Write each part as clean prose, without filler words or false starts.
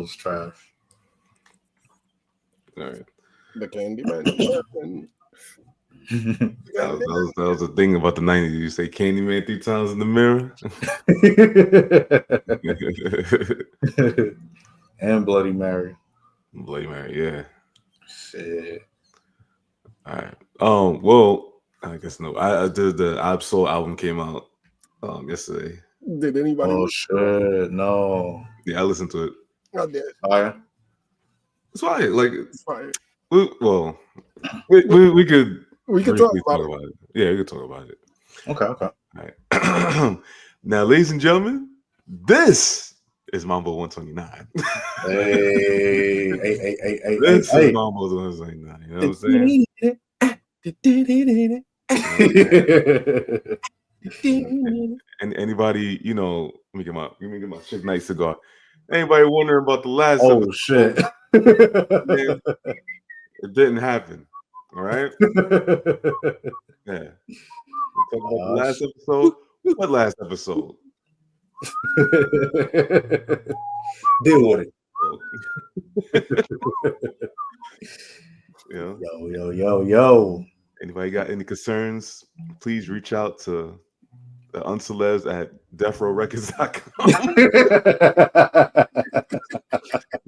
was trash. All right. The Candyman. That was the thing about the 90s. You say Candyman 3 times in the mirror. And Bloody Mary. Bloody Mary, yeah. Shit. All right. Well, I guess no. I did the Absol album came out yesterday. Did anybody? Oh shit! No. Yeah, I listened to it. I did. Fire. It's fine. Like, It's fine. we could talk about it. Yeah, we could talk about it. Okay. All right. Now, ladies and gentlemen, this is Mambo 129. Hey. This is Mambo 129. You know what I'm saying? And anybody, you know, let me get my Chick Night cigar. Anybody wondering about the last episode? Oh shit! Man, it didn't happen. All right. Yeah. We talk about the last episode. What last episode? Deal with it. Yeah. Yo. Anybody got any concerns? Please reach out to the uncelebs at deathrowrecords.com.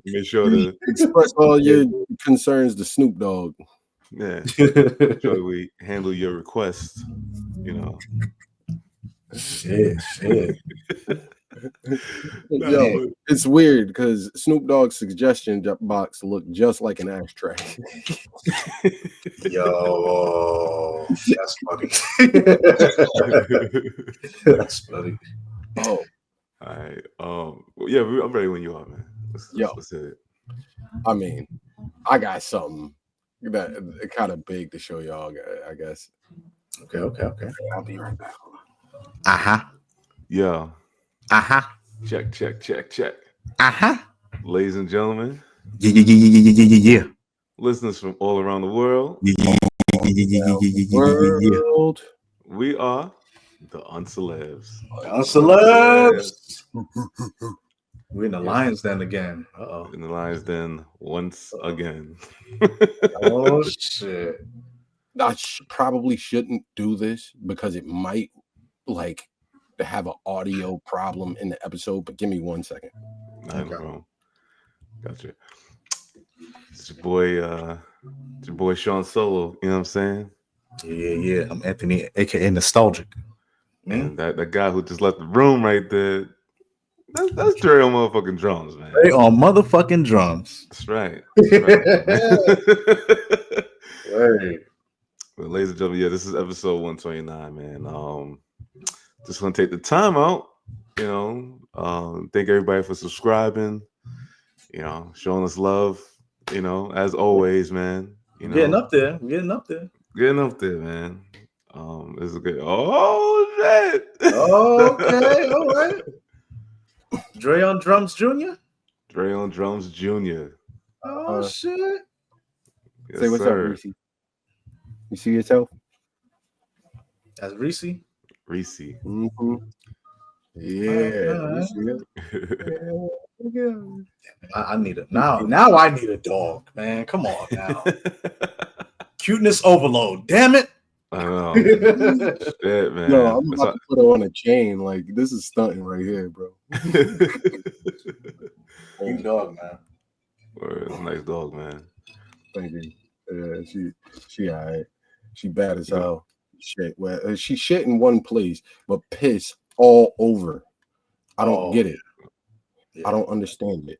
Make sure to express all your concerns to Snoop Dogg. Yeah. Sure we handle your requests. You know. Shit. Yo, it's weird because Snoop Dogg's suggestion box looked just like an ashtray. Yo, that's funny. That's funny. Oh, all right. Well, yeah, I'm ready when you are, man. Let's hit it. I mean, I got something that kind of big to show y'all, I guess. Okay. I'll be right back. Yeah. Check. Ladies and gentlemen. Yeah. Listeners from all around the world. World. We are the Uncelebs. We're in the Lions Den again. In the Lions Den once again. Oh shit. I probably shouldn't do this because it might have an audio problem in the episode, but give me 1 second. Okay. Gotcha. It's your boy Sean Solo, you know what I'm saying? Yeah. I'm Anthony, aka Nostalgic. And that guy who just left the room right there, that's Dre on motherfucking drums, man. Dre on motherfucking drums. That's right. Right. Well, ladies and gentlemen, this is episode 129, man. Just want to take the time out, you know, thank everybody for subscribing, you know, showing us love, you know, as always, man. You know, Getting up there, man. This is good. Oh shit. Okay, all right. Dre on drums, Jr. Oh shit. Yes, say what's up, Reese. You see yourself? That's Reese. Mm-hmm. Yeah. I need a now I need a dog, man. Come on now. Cuteness overload. Damn it. I know. Shit, man. No, I'm about to put her on a chain. Like, this is stunting right here, bro. Good dog, man. It's a nice dog, man. Thank you. Yeah, she all right. She bad as hell. Shit. Well, she shit in one place, but piss all over. I don't get it. Yeah. I don't understand it.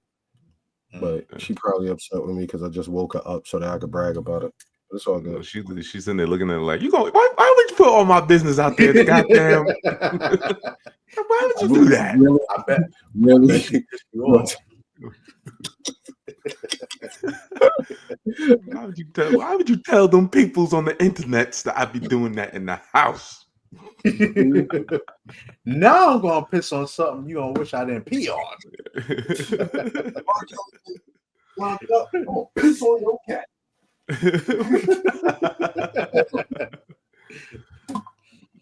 But she probably upset with me because I just woke her up so that I could brag about it. It's all good. She's in there looking at it like, why would you put all my business out there? Goddamn. Why would you do that? Really? I bet. Really? Why would you tell them peoples on the internet that I'd be doing that in the house? Now I'm gonna piss on something you gonna wish I didn't pee on. Piss on your cat.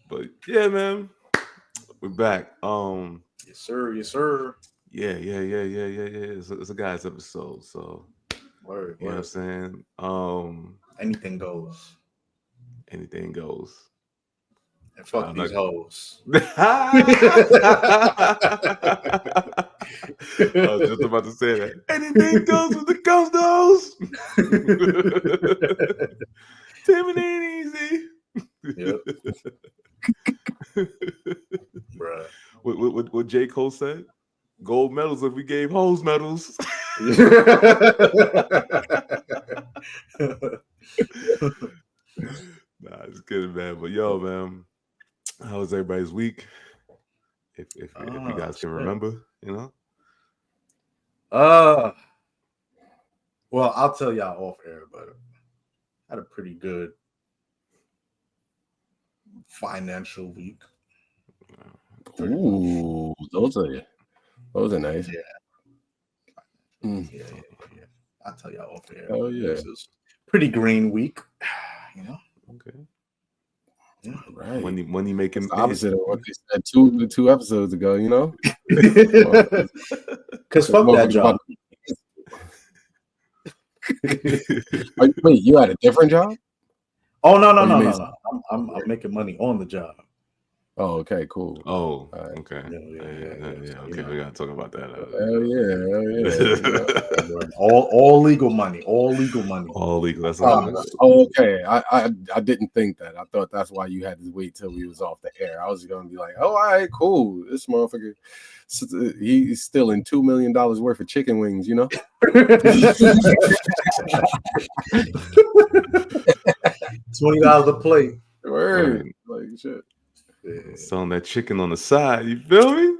But yeah, man, we're back. Yes, sir. Yeah. It's a guy's episode, so Word, you know what I'm word. saying. Anything goes. Anything goes. And fuck I'm these not. hoes. I was just about to say that. Anything goes with the ghost goes. Tim, it ain't easy. Yep. Bruh. What J. Cole said? Gold medals if we gave hoes medals. Nah, just kidding, man. But yo, man, how was everybody's week? If you guys can shit. remember, you know. Well, I'll tell y'all off air, but I had a pretty good financial week. Ooh, those are nice. Yeah. Mm. Yeah. I'll tell y'all off air. Oh yeah. This is pretty green week, you know. Okay. Yeah. Right. Money making It's the opposite of what they said two episodes ago, you know? Because fuck that job. Wait, you had a different job? Oh no. I'm making money on the job. Oh, okay, cool. Oh, right. okay. Yeah. Okay, we gotta talk about that. Hell yeah. all legal money. All legal money. All legal. That's all. Okay. I didn't think that. I thought that's why you had to wait till we was off the air. I was gonna be like, oh, all right, cool. This motherfucker, he's stealing $2 million worth of chicken wings, you know. $20 a plate. Word. Like shit. Yeah. Selling that chicken on the side, you feel me?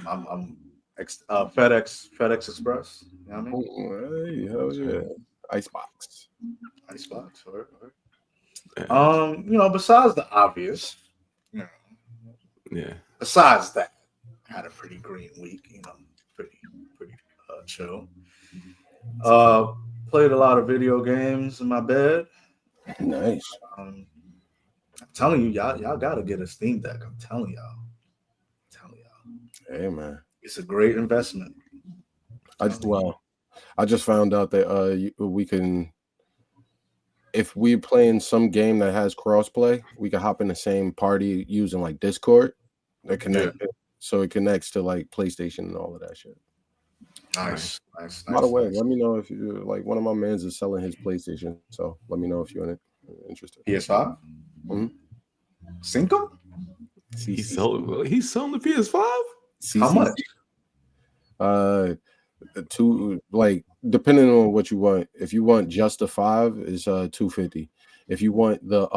I'm FedEx Express. You know what I mean? Hey, hell yeah. Icebox. Right. Besides the obvious, yeah. Besides that, I had a pretty green week. Pretty chill. Played a lot of video games in my bed. Nice. I'm telling you, y'all gotta get a Steam Deck. I'm telling y'all. Hey man, it's a great investment. I just found out that we can, if we're playing some game that has crossplay, we can hop in the same party using like Discord. That connect, so it connects to like PlayStation and all of that shit. Nice. By the way, let me know if you like. One of my mans is selling his PlayStation, so let me know if you're interested. PS5. Mm-hmm. Cinco? He's selling the PS5. How much? Two, like depending on what you want. If you want just the 5, is $250. If you want the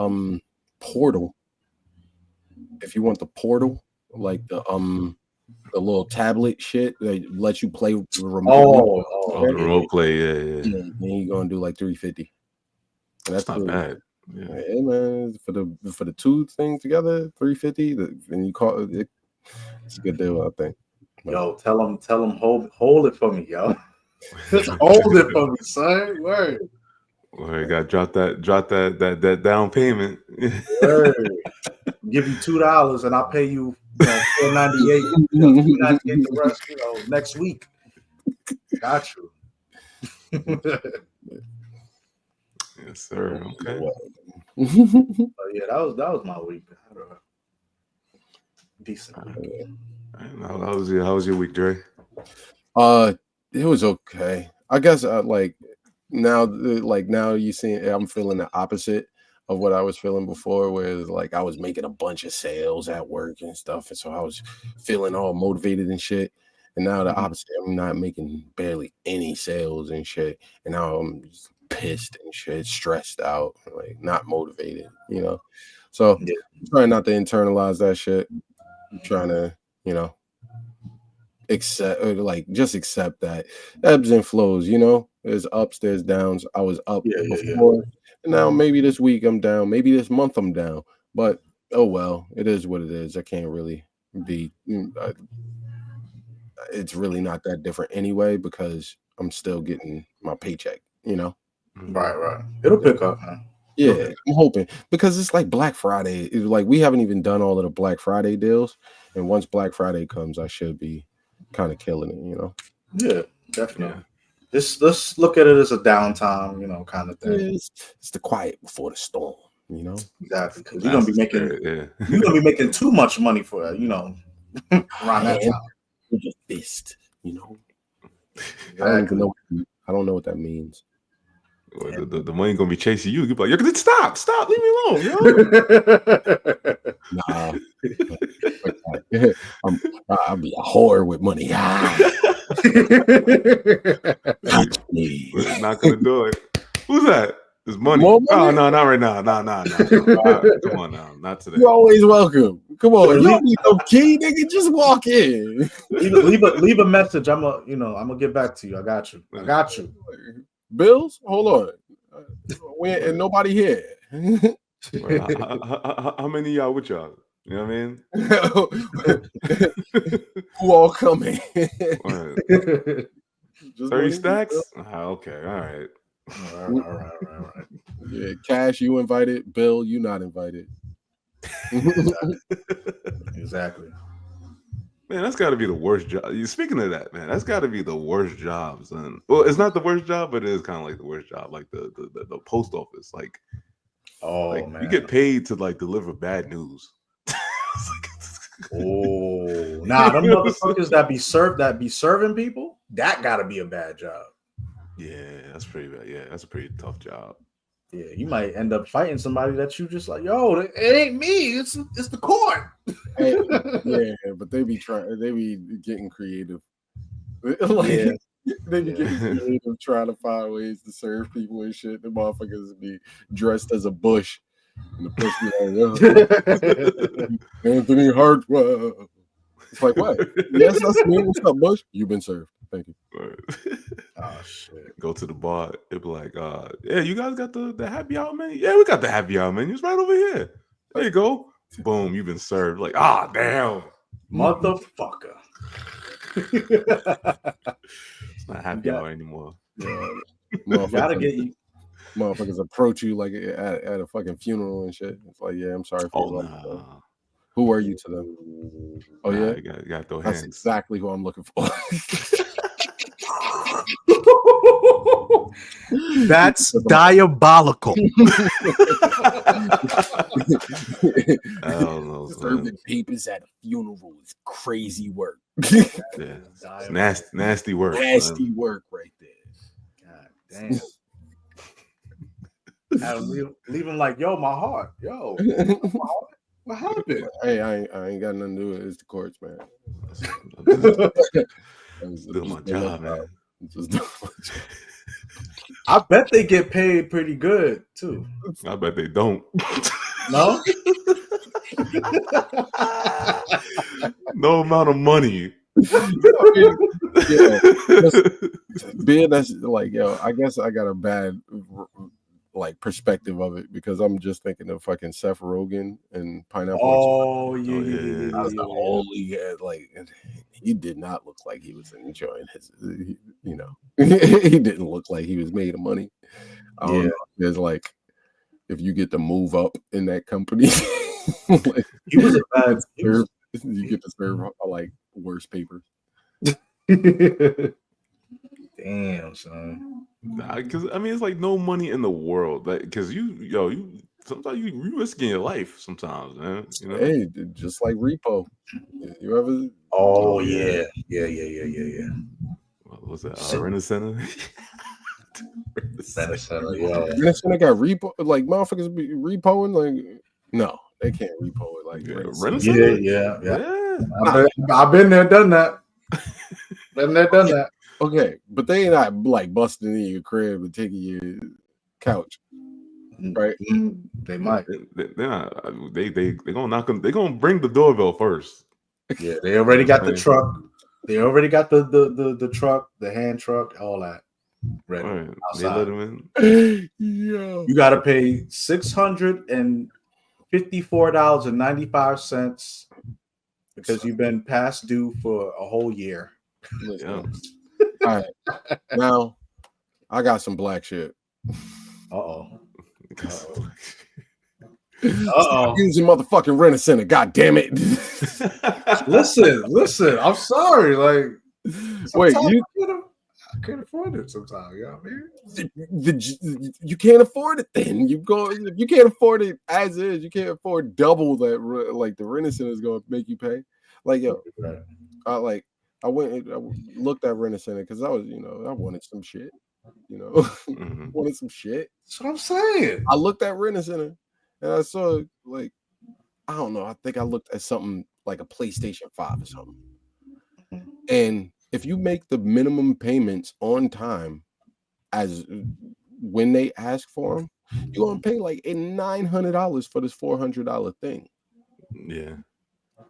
portal, like the little tablet shit that lets you play remotely. The remote play, yeah. Then you're gonna do like $350. And that's not bad. Yeah. Hey man, for the two things together, $350. And you call it, it's a good deal, I think. Yo, tell him, hold it for me, yo. Just hold it for me, son. Word. Well, you got drop that down payment. Word. Give you $2 and I'll pay you, $4.98. $2.98 the rest, next week. Got you. Yes, sir. Okay. Yeah, that was my week. Decent week. How was your week, Dre? It was okay. I guess now you see, I'm feeling the opposite of what I was feeling before, where it's like I was making a bunch of sales at work and stuff, and so I was feeling all motivated and shit. And now the opposite, I'm not making barely any sales and shit, and now I'm just pissed and shit, stressed out, like not motivated, So I'm trying not to internalize that shit. I'm trying to, accept that ebbs and flows. There's ups, there's downs. I was up before. And now maybe this week I'm down, maybe this month I'm down, but oh well, it is what it is. I can't really be, it's really not that different anyway, because I'm still getting my paycheck, Right. It'll pick up, man. Yeah, Okay. I'm hoping because it's like Black Friday. It's like we haven't even done all of the Black Friday deals, and once Black Friday comes, I should be kind of killing it. Yeah, definitely. Let's look at it as a downtime, kind of thing. It's the quiet before the storm. Exactly, because That's the spirit, you're gonna be making too much money for it, around that time. With your fist, Exactly. I don't even know. I don't know what that means. The money gonna be chasing you. You're like, yo, stop, leave me alone, yo. Nah, I'll be a whore with money. Touch me. We're not gonna do it. Who's that? It's money. More Oh money? no, not right now. No. Come on now, not today. You're always welcome. Come on, you don't need no key, nigga. Just walk in. leave a message. I'm gonna get back to you. I got you. Bills, hold on. And nobody here. How many of y'all with y'all? You know what I mean? Who all coming? 30 stacks? Okay, all right. All right. Yeah, Cash, you invited. Bill, you not invited. Exactly. Man, that's got to be the worst job. Speaking of that, man, that's got to be the worst jobs. And well, it's not the worst job, but it is kind of like the worst job, like the post office. Like, man, you get paid to like deliver bad news. Nah, them motherfuckers that be serving people, that got to be a bad job. Yeah, that's pretty bad. Yeah, that's a pretty tough job. Yeah, you might end up fighting somebody that you just like, yo, it ain't me, it's the court. Yeah, but they be getting creative. They be getting creative, trying to find ways to serve people and shit. The motherfuckers be dressed as a bush, and the bush be like, Anthony Hartwell. It's like, what? Yes, that's me. What's up, Bush? You've been served. Thank you. Oh shit. Go to the bar. It'd be like, yeah, you guys got the happy hour menu? Yeah, we got the happy hour menu. It's right over here. There you go. Boom, you've been served. Like, damn. Motherfucker. It's not happy hour anymore. Motherfuckers approach you like at a fucking funeral and shit. It's like, yeah, I'm sorry for your loss. Who are you to them? Oh, yeah? You got those That's hands. exactly who I'm looking for. That's diabolical. I don't know. Serving papers at a funeral is crazy work. Yeah, it's nasty work. Nasty work right there. God damn. Leave him like, yo, my heart. Yo, what happened? Hey, I ain't got nothing to do with it. It's the courts, man. Doing my job, man. I bet they get paid pretty good too. I bet they don't. No? No amount of money. Yeah, being that's like, yo, I guess I got a bad like perspective of it because I'm just thinking of fucking Seth Rogen and Pineapple. Oh yeah. That was the only like he did not look like he was enjoying his, he didn't look like he was made of money. There's like if you get to move up in that company, like, he was a bad. You get to serve like worse papers. Damn, son. Because I mean, it's like no money in the world. Like, because you sometimes you risking your life sometimes, man. Hey, just like Repo. You ever? Oh yeah. What was that? Rent Center. Center got repo. Like motherfuckers be repoing. Like no, they can't repo it. Like Rent Center. Yeah. I've been there, done that. Been there, done that. Okay, but they ain't not like busting in your crib and taking your couch, right? They might. They're not. They gonna knock them. They gonna bring the doorbell first. Yeah, they already got the truck. They already got the truck, the hand truck, all that ready. Right. Outside. They let them in. Yeah. You got to pay $654.95 because you've been past due for a whole year. Yeah. All right. Now, I got some black shit. Uh-oh. Stop using motherfucking Rent-A-Center, god damn it. listen, I'm sorry. Like, Wait, I can't afford it sometimes, you know what I mean? You can't afford it then. You can't afford it as is. You can't afford double that, like the Rent-A-Center is going to make you pay. Like, yo, I went and I looked at Rent-A-Center because I was, I wanted some shit. Wanted some shit. That's what I'm saying. I looked at Rent-A-Center and I saw, like, I don't know. I think I looked at something like a PlayStation 5 or something. And if you make the minimum payments on time, as when they ask for them, you're gonna pay like $900 for this $400 thing. Yeah,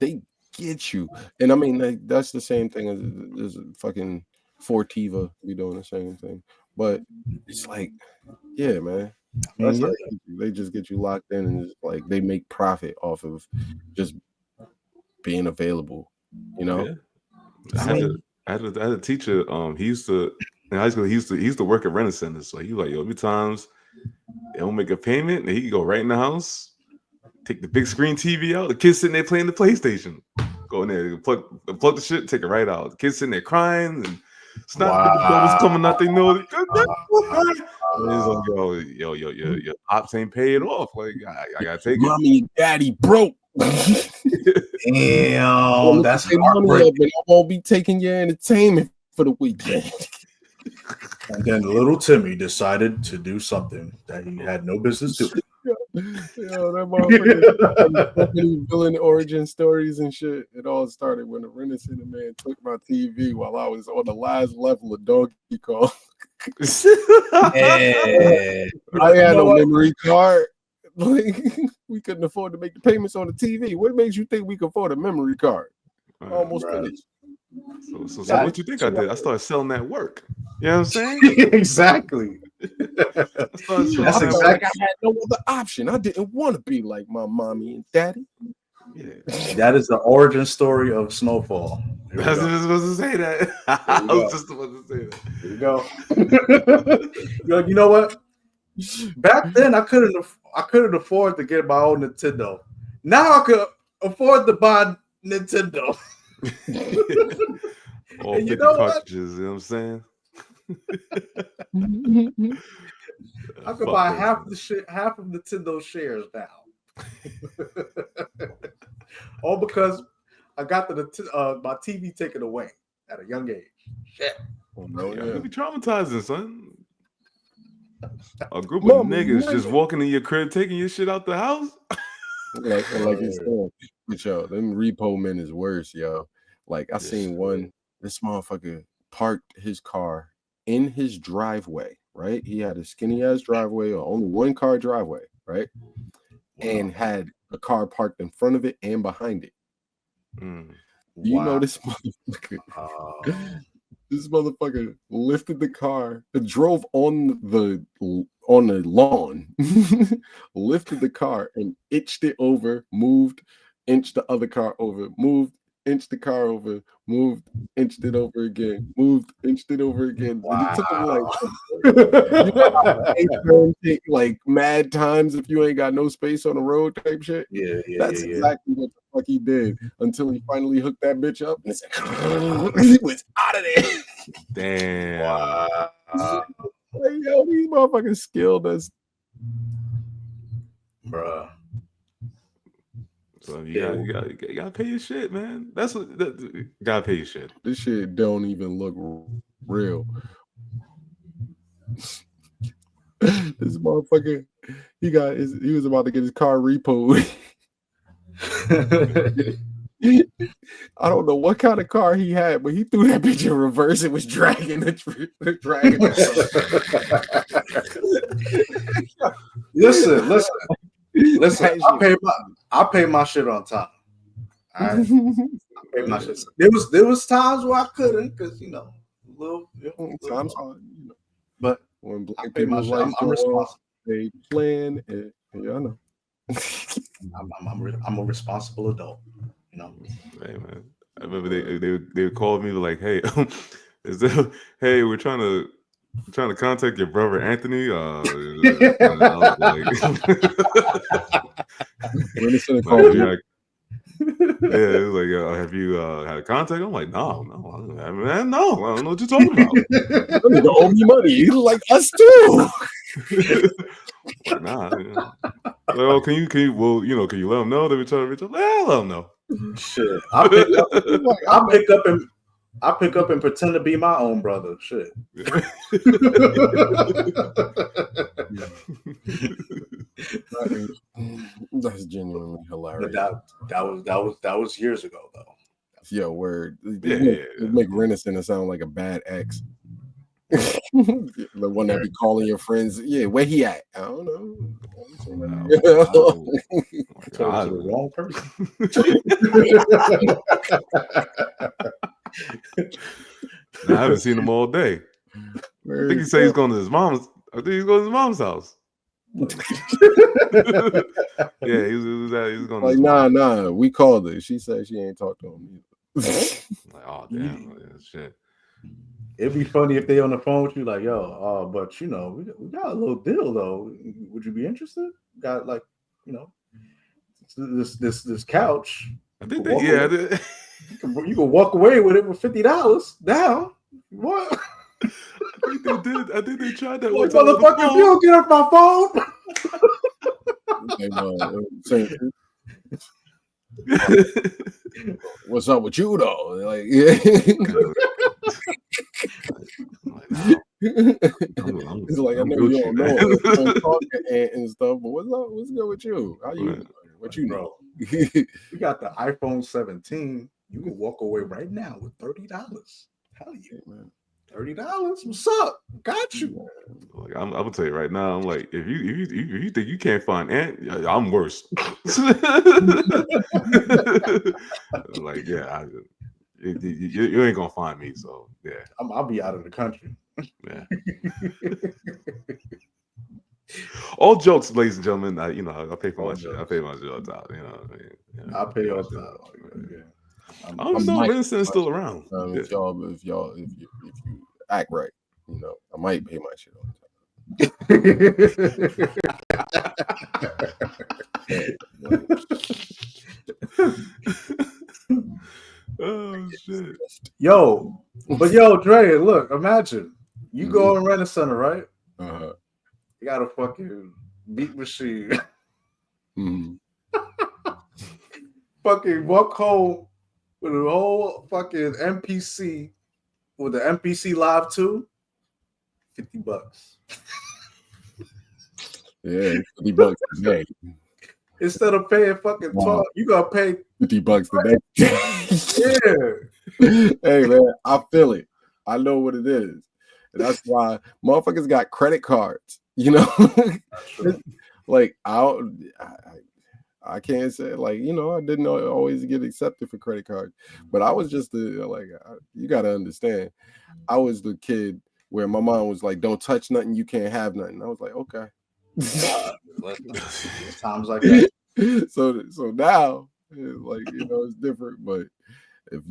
they get you, and I mean that's the same thing as fucking Fortiva. We doing the same thing, but it's like, yeah, man. They just get you locked in, and it's like they make profit off of just being available. Yeah. I had a teacher. He used to in high school. He used to work at Rent-A-Center. So he was like, every times they don't make a payment, and he could go right in the house, take the big screen TV out. The kids sitting there playing the PlayStation. Go in there, plug the shit, take it right out. The kids sitting there crying and bubbles coming out their nose. Your pops ain't paid off. Like I gotta take it. Mommy and daddy broke. Damn, that's heartbreaking. I won't be taking your entertainment for the weekend. And then little Timmy decided to do something that he had no business doing. That motherfucker villain origin stories and shit. It all started when the Rent-A-Center man took my TV while I was on the last level of Donkey Kong. I had no memory card. Like, we couldn't afford to make the payments on the TV. What makes you think we could afford a memory card? Almost finished. So what you think I did? I started selling that work. You know what I'm saying? Exactly. That's exactly. Like I had no other option. I didn't want to be like my mommy and daddy. Yeah. That is the origin story of Snowfall. I was just supposed to say that. I was just supposed to say that. There you go. You know what? Back then, I couldn't afford to get my own Nintendo. Now I could afford to buy Nintendo. All 50 cartridges, you know what I'm saying? I could buy half of Nintendo shares now. All because I got my TV taken away at a young age. Shit. You be traumatizing, son. A group of niggas just walking in your crib, taking your shit out the house. like it's yo, them repo men is worse, yo. Like I seen one, this motherfucker parked his car in his driveway, right? He had a skinny ass driveway or only one car driveway, right? And had a car parked in front of it and behind it. You know this motherfucker. This motherfucker lifted the car, drove on the lawn, lifted the car and inched it over, moved, inched the other car over, moved, inched the car over, moved, inched it over again, moved, inched it over again. Wow. It took him like mad times if you ain't got no space on the road type shit. Yeah, that's exactly what the fuck he did until he finally hooked that bitch up and it's like, he was out of there. Damn. Wow. Like, yo, these motherfuckers skilled us, bruh. So you gotta pay your shit, man. That's what gotta pay your shit. This shit don't even look real. This motherfucker, he was about to get his car repoed. I don't know what kind of car he had, but he threw that bitch in reverse. It was dragging the dragging. Listen. I pay my shit on time. I pay my shit. There was times where I couldn't because times hard. But when black people's life, I'm responsible. They plan, and I know. I'm a responsible adult. You know. Hey man, I remember they would call me like, hey, hey, we're trying to trying to contact your brother Anthony. Renaissance called me. Yeah, it was like, have you had a contact? I'm like, no, man, no, I don't know what you're talking about. You owe me money. You like us too. Like, nah. Well, can you? Well, can you let them know that we're trying to reach out? Yeah, let them know. Shit, I pick up and pretend to be my own brother. Shit. That's genuinely hilarious. But that was years ago though. Yo, word. Yeah. Make Renaissance sound like a bad ex. The one that be calling your friends. Yeah, where he at? I don't know. To the wrong person. I haven't seen him all day. I think he said he's going to his mom's. I think he's going to his mom's house. Yeah, he was going. Like, nah. We called her. She said she ain't talked to him like, oh damn, shit. It'd be funny if they on the phone with you, like, yo, but we got a little deal though. Would you be interested? Got like, this couch. I think you can walk away with it for $50 down. What? I think they did. I think they tried that. Like, motherfucker, if you don't get off my phone. What's up with you though? Like, yeah. It's like, I know you don't know. You don't talk to Ant and stuff, but what's up? What's good with you? How you? What you know? We got the iPhone 17. You can walk away right now with $30. Hell yeah, man. $30. What's up? Got you. Like, I'm gonna tell you right now. I'm like, if you think you can't find Ant, I'm worse. Like, yeah, you ain't gonna find me. So yeah, I'll be out of the country. Yeah. All jokes, ladies and gentlemen. I pay for my shit. I pay my shit all the time. I pay all the time. I don't know if Renaissance still around. If you act right, I might pay my shit all the time. Oh shit. Yo, Dre, look, imagine you go in Renaissance, right? Uh-huh. You got a fucking beat machine. Fucking walk home with a whole fucking MPC with the MPC Live 2, $50. Yeah, $50 a day. Instead of paying fucking 12, you gotta pay $50 a day. Yeah. Hey man, I feel it. I know what it is. And that's why motherfuckers got credit cards. Like I can't say like I didn't always get accepted for credit cards, but I was just you got to understand. I was the kid where my mom was like, "Don't touch nothing, you can't have nothing." I was like, "Okay." Times like that. So now, like it's different. But if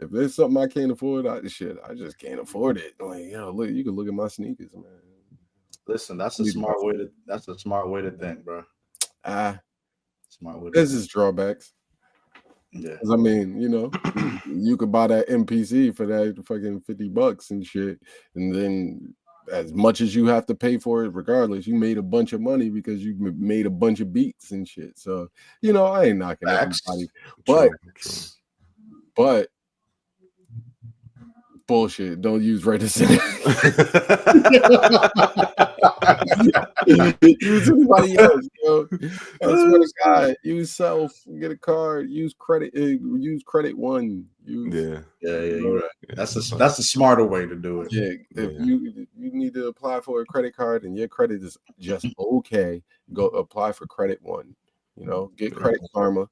there's something I can't afford, I just can't afford it. Like, look, you can look at my sneakers, man. Listen, that's a smart way to think, bro. Smart way. This is drawbacks. Yeah, I mean, you could buy that MPC for that fucking $50 and shit, and then as much as you have to pay for it, regardless, you made a bunch of money because you made a bunch of beats and shit. So I ain't knocking everybody, but bullshit. Don't use Renaissance. Use anybody else, yo. I swear to God, use self, get a card, use credit one. You're right. That's a smarter way to do it. Yeah, if you need to apply for a credit card and your credit is just okay, go apply for credit one. Get Credit Karma.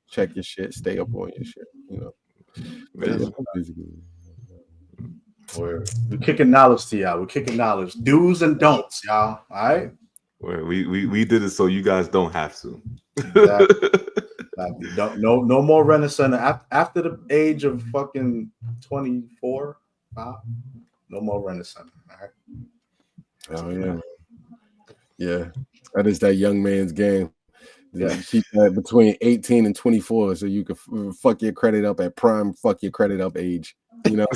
Check your shit, stay up on your shit. We're kicking knowledge to y'all. We're kicking knowledge, do's and don'ts, y'all. All right. Well, we did it so you guys don't have to. Exactly. No more Renaissance after the age of fucking 24, 5. No more Renaissance. All right. Oh yeah, yeah. That is that young man's game. Yeah. Keep that between 18 and 24, so you can fuck your credit up at prime. Fuck your credit up age. You know.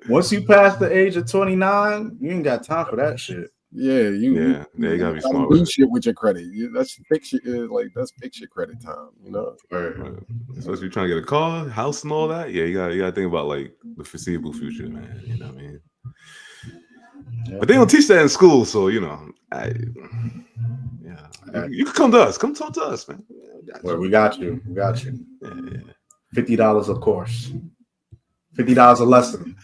Once you pass the age of 29, you ain't got time for that shit. Yeah, you gotta be smart do with shit with your credit. That's fix your fix your credit time. You know. Right. Especially you trying to get a car, house, and all that. Yeah, you gotta think about like the foreseeable future, man. You know what I mean? Yeah. But they don't teach that in school, so you know. You can come to us. Come talk to us, man. We got you. We got you. Yeah. $50 a course. $50 a lesson.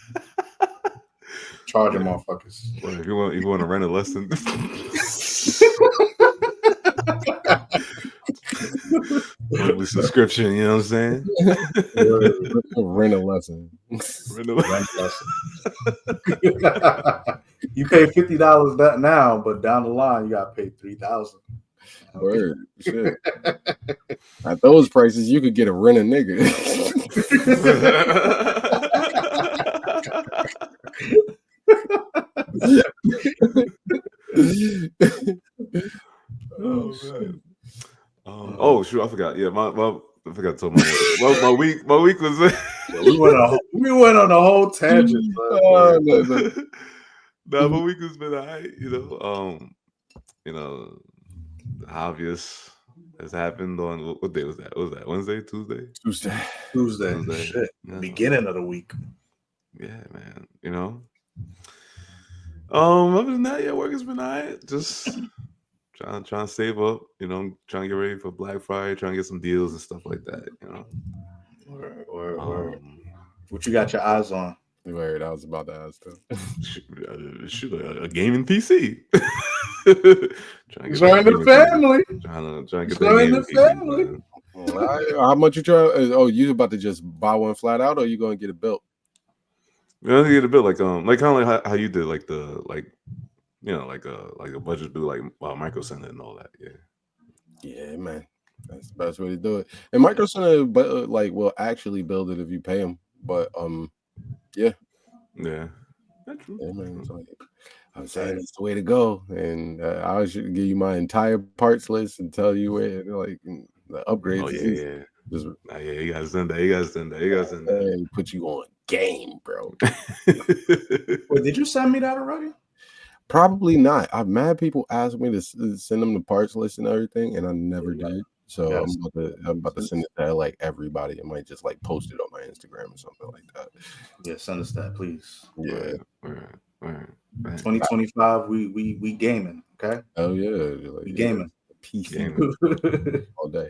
Charging motherfuckers. Well, if you want to rent a lesson. Monthly subscription, you know what I'm saying? Rent a lesson. You pay $50 that now, but down the line you gotta pay $3,000. Word, shit. At those prices, you could get a rent a nigga. Oh shoot, I forgot. Yeah, I forgot to tell my week. My week was. we went on a whole tangent. No, my week has been alright. The obvious has happened on what day was that? What was that Wednesday, Tuesday? Tuesday. Shit. Yeah. Beginning of the week. Yeah, man. Other than that, work has been alright. Just trying to save up. Trying to get ready for Black Friday. Trying to get some deals and stuff like that. Word. What you got your eyes on? Word, I was about to ask too. Shoot, a gaming PC. Join the family. Trying to get Join the family. How much you try? Oh, you about to just buy one flat out, or you gonna get it built? Yeah, get a bit like kind of like how you did like a budget do like Micro Center and all that. Yeah, man, that's the best way to do it. And Micro Center, will actually build it if you pay them. But yeah, that's true. Yeah, man. I'm saying it's the way to go, and I should give you my entire parts list and tell you where the upgrades. Oh yeah. You gotta send that. And put you on game, bro. Wait, did you send me that already? Probably not. I've mad people ask me to send them the parts list and everything, and I never did. So yes. I'm about to send it to everybody. I might just post it on my Instagram or something like that. Yeah, send us that, please. Yeah. Right. 2025, we gaming. Okay. Oh yeah, we gaming. PC all day.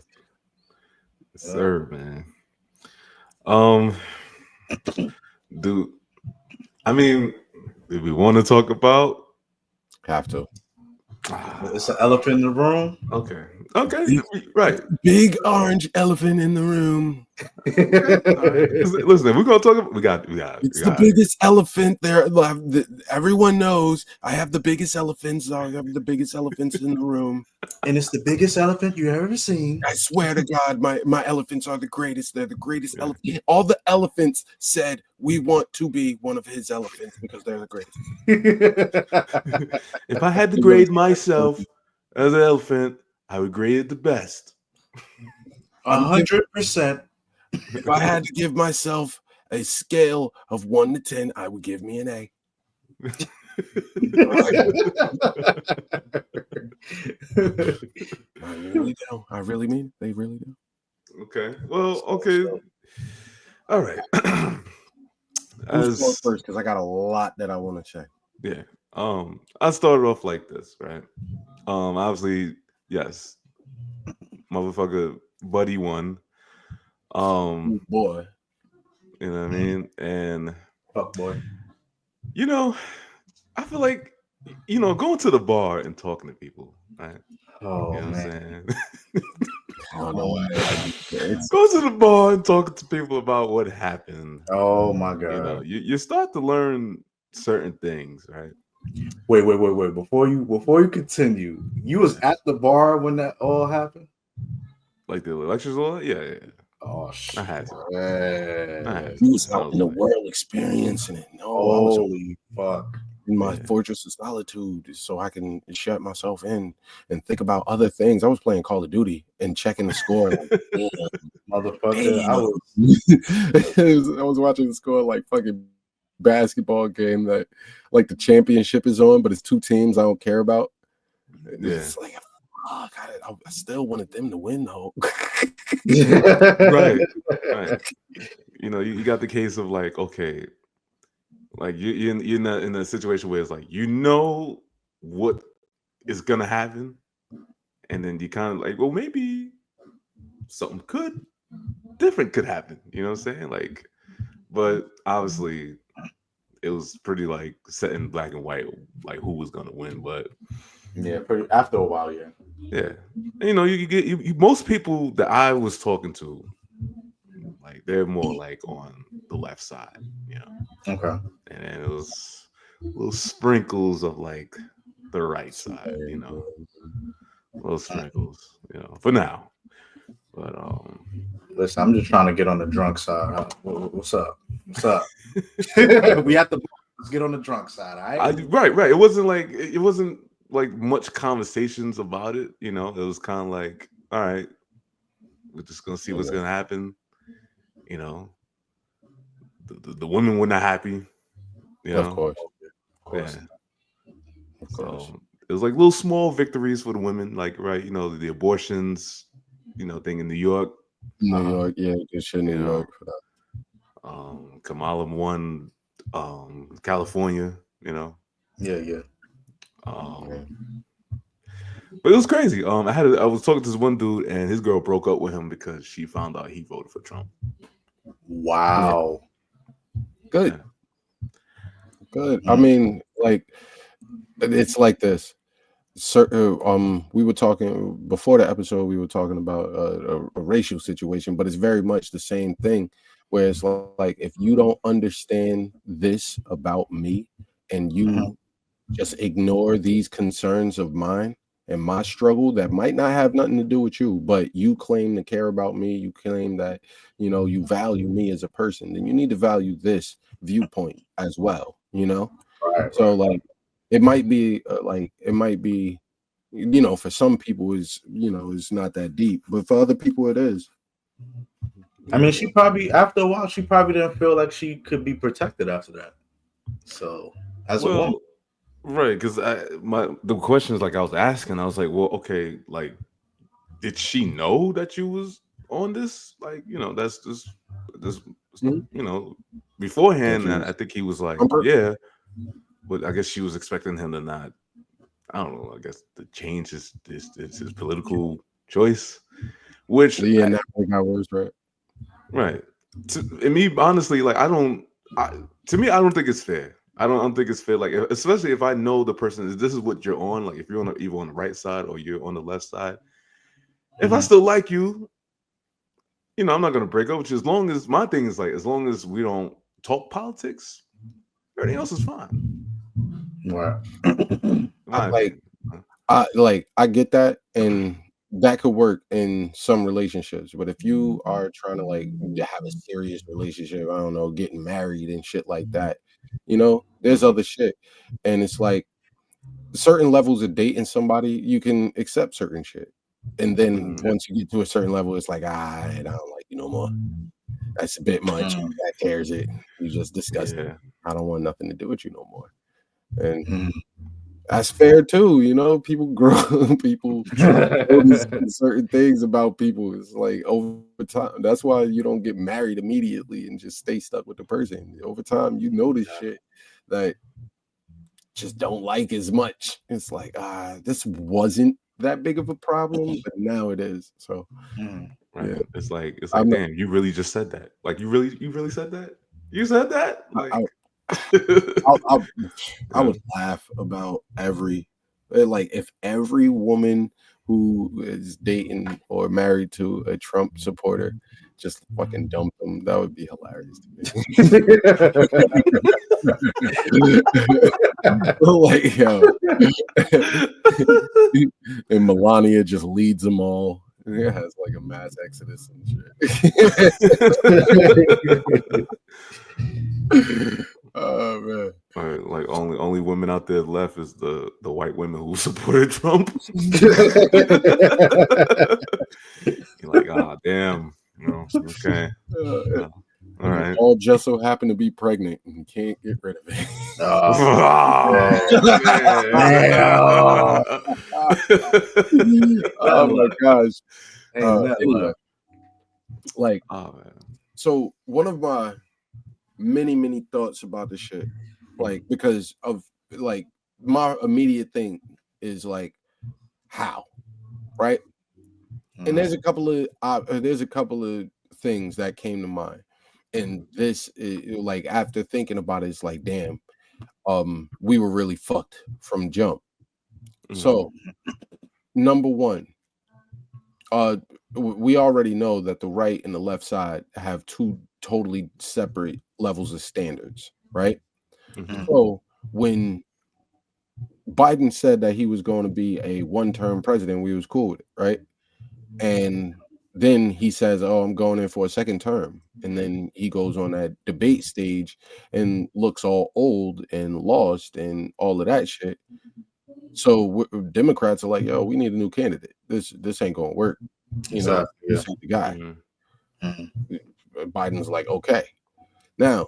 Yes, sir, man. Dude, I mean, if we want to talk about, have to. It's an elephant in the room. Okay, right. Big orange elephant in the room. Listen, we're gonna talk about. We got. It's the biggest elephant there. Everyone knows I have the biggest elephants. I have the biggest elephants in the room, and it's the biggest elephant you ever seen. I swear to God, my elephants are the greatest. They're the greatest elephant. All the elephants said we want to be one of his elephants because they're the greatest. If I had to grade myself as an elephant, I would grade it the best. 100%. If I had to give myself a scale of 1 to 10, I would give me an A. I really do. I really mean it. They really do. Okay. Well, okay. All right. Who's going first? Because I got a lot that I want to check. Yeah. I started off like this, right? Obviously, yes. Motherfucker Buddy won. Boy. You know what I mean? And fuck boy. I feel like going to the bar and talking to people, right? Oh, you know man. What I'm saying? I don't know why. Go to the bar and talk to people about what happened. Oh my God. You start to learn certain things, right? Wait. Before you continue, you was at the bar when that all happened? Like the lectures all that? Yeah. Oh shit! I had to. He was out in the world experiencing it. No, I was Holy fuck! in my fortress of solitude, so I can shut myself in and think about other things. I was playing Call of Duty and checking the score. Like, Motherfucker! damn. I was watching the score like fucking basketball game that like the championship is on, but it's two teams I don't care about. It's like, fuck, I still wanted them to win though. Right. You know, you got the case of like, okay, like you're in a situation where it's like you know what is gonna happen, and then you kind of like, well, maybe something different could happen. You know what I'm saying? Like, but obviously it was pretty like set in black and white, like who was gonna win. But yeah, pretty after a while, yeah. And, you know, you get most people that I was talking to, like they're more like on the left side, you know. Okay. And then it was little sprinkles of like the right side, you know. Little sprinkles, you know, for now. But listen, I'm just trying to get on the drunk side. What's up? What's up? We have to let's get on the drunk side, all right? Right. It wasn't like much conversations about it, you know. It was kind of like, all right, we're just gonna see what's gonna happen, you know. The women were not happy, you know. Of course. So it was like little small victories for the women, like right, you know, the abortions, you know, thing in New York. New York, yeah, good shit in New York for that. Kamala won California, you know. Yeah. But it was crazy. I was talking to this one dude, and his girl broke up with him because she found out he voted for Trump. Wow. Good. I mean, like, it's like this. We were talking before the episode. We were talking about a racial situation, but it's very much the same thing. Where it's like, if you don't understand this about me, and you just ignore these concerns of mine and my struggle that might not have nothing to do with you, but you claim to care about me, you claim that, you know, you value me as a person, then you need to value this viewpoint as well, you know. So like it might be you know, for some people is, you know, it's not that deep, but for other people it is. I mean, she probably after a while she probably didn't feel like she could be protected after that. So as a woman. Right, because the questions like I was asking, I was like, well, okay, like, did she know that you was on this? Like, you know, that's this, you know, beforehand. And I think he was like, yeah, but I guess she was expecting him to not. I don't know. I guess to change his political choice, which that got worse, right? Right. And me, honestly, like to me, I don't think it's fair. I don't think it's fair. Like, especially if I know the person, this is what you're on. Like, if you're either on the right side or you're on the left side. If I still like you, you know, I'm not gonna break up with you. As long as my thing is like, as long as we don't talk politics, everything else is fine. Right. I get that, and that could work in some relationships. But if you are trying to like have a serious relationship, I don't know, getting married and shit like that, you know, there's other shit. And it's like certain levels of dating somebody, you can accept certain shit. And then once you get to a certain level, it's like, I don't like you no more. That's a bit much. That tears it. You just disgust it. I don't want nothing to do with you no more. And that's fair too, you know. People grow, people notice certain things about people. It's like over time. That's why you don't get married immediately and just stay stuck with the person. Over time, you notice shit that just don't like as much. It's like, this wasn't that big of a problem, but now it is. So, right. Yeah. It's like, damn, you really just said that. Like, you really said that. You said that. Like, I would laugh about if every woman who is dating or married to a Trump supporter just fucking dumped them. That would be hilarious to me. Like, yo. And Melania just leads them all. It has like a mass exodus and shit. Oh man. Like only women out there left is the white women who supported Trump. You're like, ah, damn. Okay. All right. All just so happen to be pregnant and can't get rid of it. Oh my gosh. Anyway, like, so one of my many thoughts about the shit, like, because of like my immediate thing is like, how, right? And there's a couple of things that came to mind, and this is, like, after thinking about it, it's like, damn, we were really fucked from jump. So, number one, we already know that the right and the left side have two totally separate levels of standards, right? So when Biden said that he was going to be a one-term president, we was cool with it, right? And then he says, oh, I'm going in for a second term. And then he goes on that debate stage and looks all old and lost and all of that shit. So Democrats are like, yo, we need a new candidate. This ain't going to work. You know, this ain't the guy. Biden's like, okay. Now,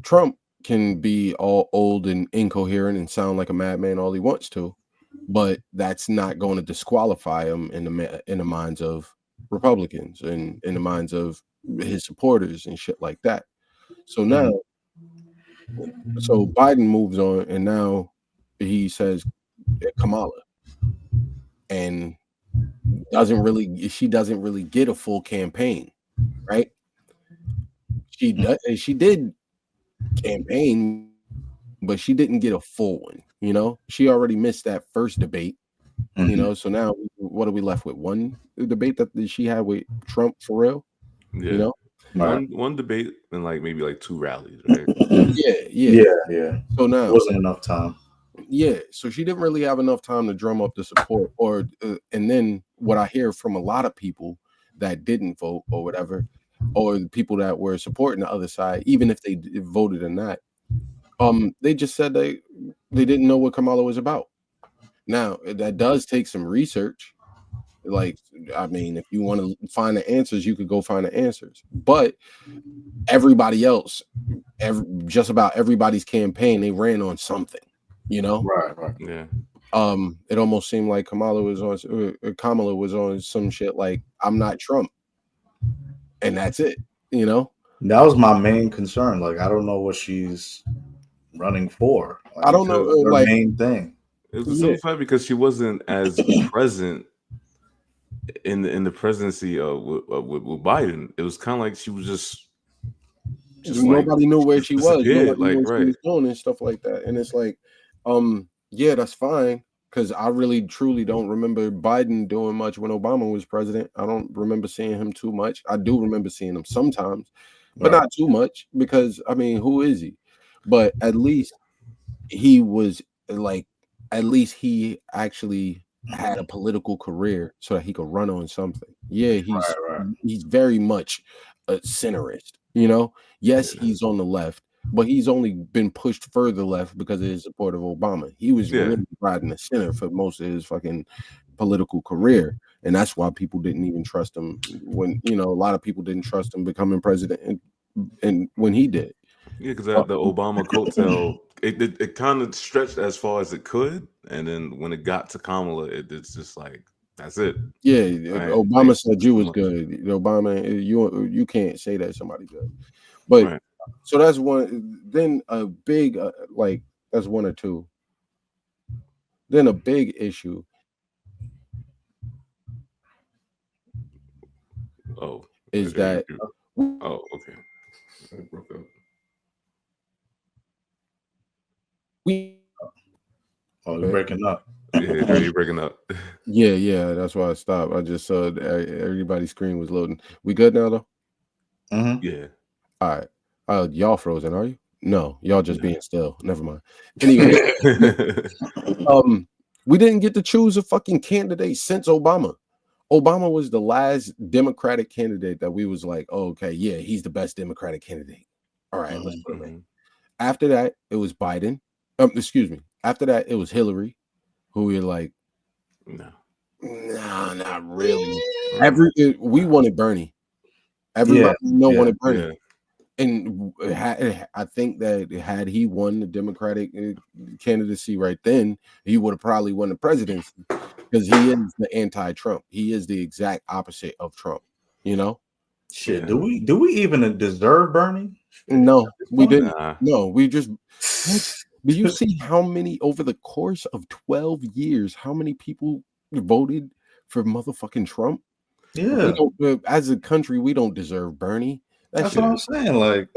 Trump can be all old and incoherent and sound like a madman all he wants to, but that's not going to disqualify him in the minds of Republicans and in the minds of his supporters and shit like that. So now, so Biden moves on, and now he says Kamala, and she doesn't really get a full campaign, right? She did campaign, but she didn't get a full one. You know, she already missed that first debate. You know, so now what are we left with? One debate that she had with Trump for real. Yeah. You know, one debate and like maybe like 2 rallies, right? Yeah. So now it wasn't enough time. Yeah, so she didn't really have enough time to drum up the support, or and then what I hear from a lot of people that didn't vote or whatever, or the people that were supporting the other side, even if they voted or not, they just said they didn't know what Kamala was about. Now that does take some research. Like, I mean, if you want to find the answers, you could go find the answers. But everybody else, just about everybody's campaign, they ran on something. You know, right. Yeah. It almost seemed like Kamala was on some shit like, I'm not Trump, and that's it. You know, that was my main concern. Like, I don't know what she's running for. Like, I don't know. her Like, main thing. It was so funny because she wasn't as present in the presidency with Biden. It was kind of like she was just nobody knew where she was. Nobody like, knew what right. she was doing and stuff like that. And it's like, yeah, that's fine, because I really truly don't remember Biden doing much when Obama was president. I don't remember seeing him too much. I do remember seeing him sometimes, but not too much, because I mean, who is he? But at least he was like, at least he actually had a political career so that he could run on something. Yeah, he's very much a centrist, you know. Yes, he's on the left, but he's only been pushed further left because of his support of Obama. He was really riding the center for most of his fucking political career, and that's why people didn't even trust him when, you know, a lot of people didn't trust him becoming president, and when he did. Yeah, because the Obama coattail, it kind of stretched as far as it could, and then when it got to Kamala, it's just like, that's it. Yeah, right? Obama said you was good. Obama, you can't say that somebody good. But so that's one. Then a big like, that's one or two. Then a big issue. Is that? Oh, okay. I broke up. You're breaking up. Yeah, you're breaking up. Yeah, that's why I stopped. I just saw everybody's screen was loading. We good now though? Yeah. All right. Y'all frozen, are you? No, y'all just being still. Never mind. Anyway, we didn't get to choose a fucking candidate since Obama. Obama was the last Democratic candidate that we was like, oh, okay, yeah, he's the best Democratic candidate. All right, let's put him in. After that, it was Biden. Excuse me. After that, it was Hillary, who we were like, no, not really. We wanted Bernie. Everybody wanted Bernie. Yeah. And I think that had he won the Democratic candidacy right then, he would have probably won the presidency because he is the anti-Trump. He is the exact opposite of Trump. You know? Shit. Yeah. Do we even deserve Bernie? No, we didn't. No, we just. Do you see how many over the course of 12 years? How many people voted for motherfucking Trump? Yeah. As a country, we don't deserve Bernie. That's what I'm saying. Like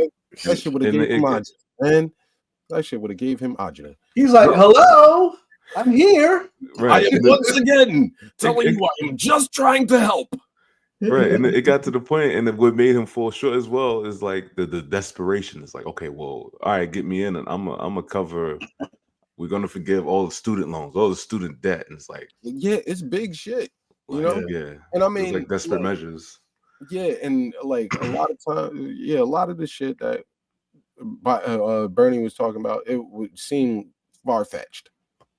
that shit would have gave him agita, man. That shit would have gave him agita. He's like, "Hello, I'm here. Right. I am once again telling you I am just trying to help." Right, and it got to the point, and what made him fall short as well is like the desperation. It's like, okay, well, all right, get me in, and I'm gonna cover. We're gonna forgive all the student loans, all the student debt, and it's like, yeah, it's big shit, you know. Yeah, and I mean, like desperate measures. Yeah, and like a lot of time, a lot of the shit that Bernie was talking about, it would seem far-fetched,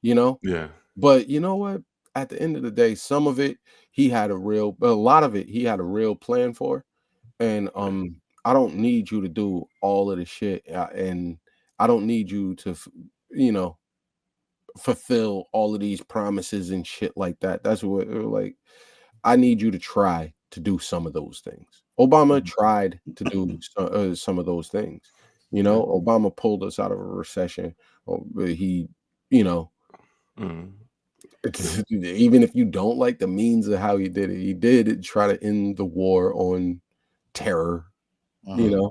you know? Yeah. But you know what? At the end of the day, some of it a lot of it he had a real plan for. And I don't need you to do all of the shit, and I don't need you to, fulfill all of these promises and shit like that. That's what like I need you to try to do some of those things. Obama tried to do some of those things. You know, Obama pulled us out of a recession. He, even if you don't like the means of how he did try to end the war on terror. You know,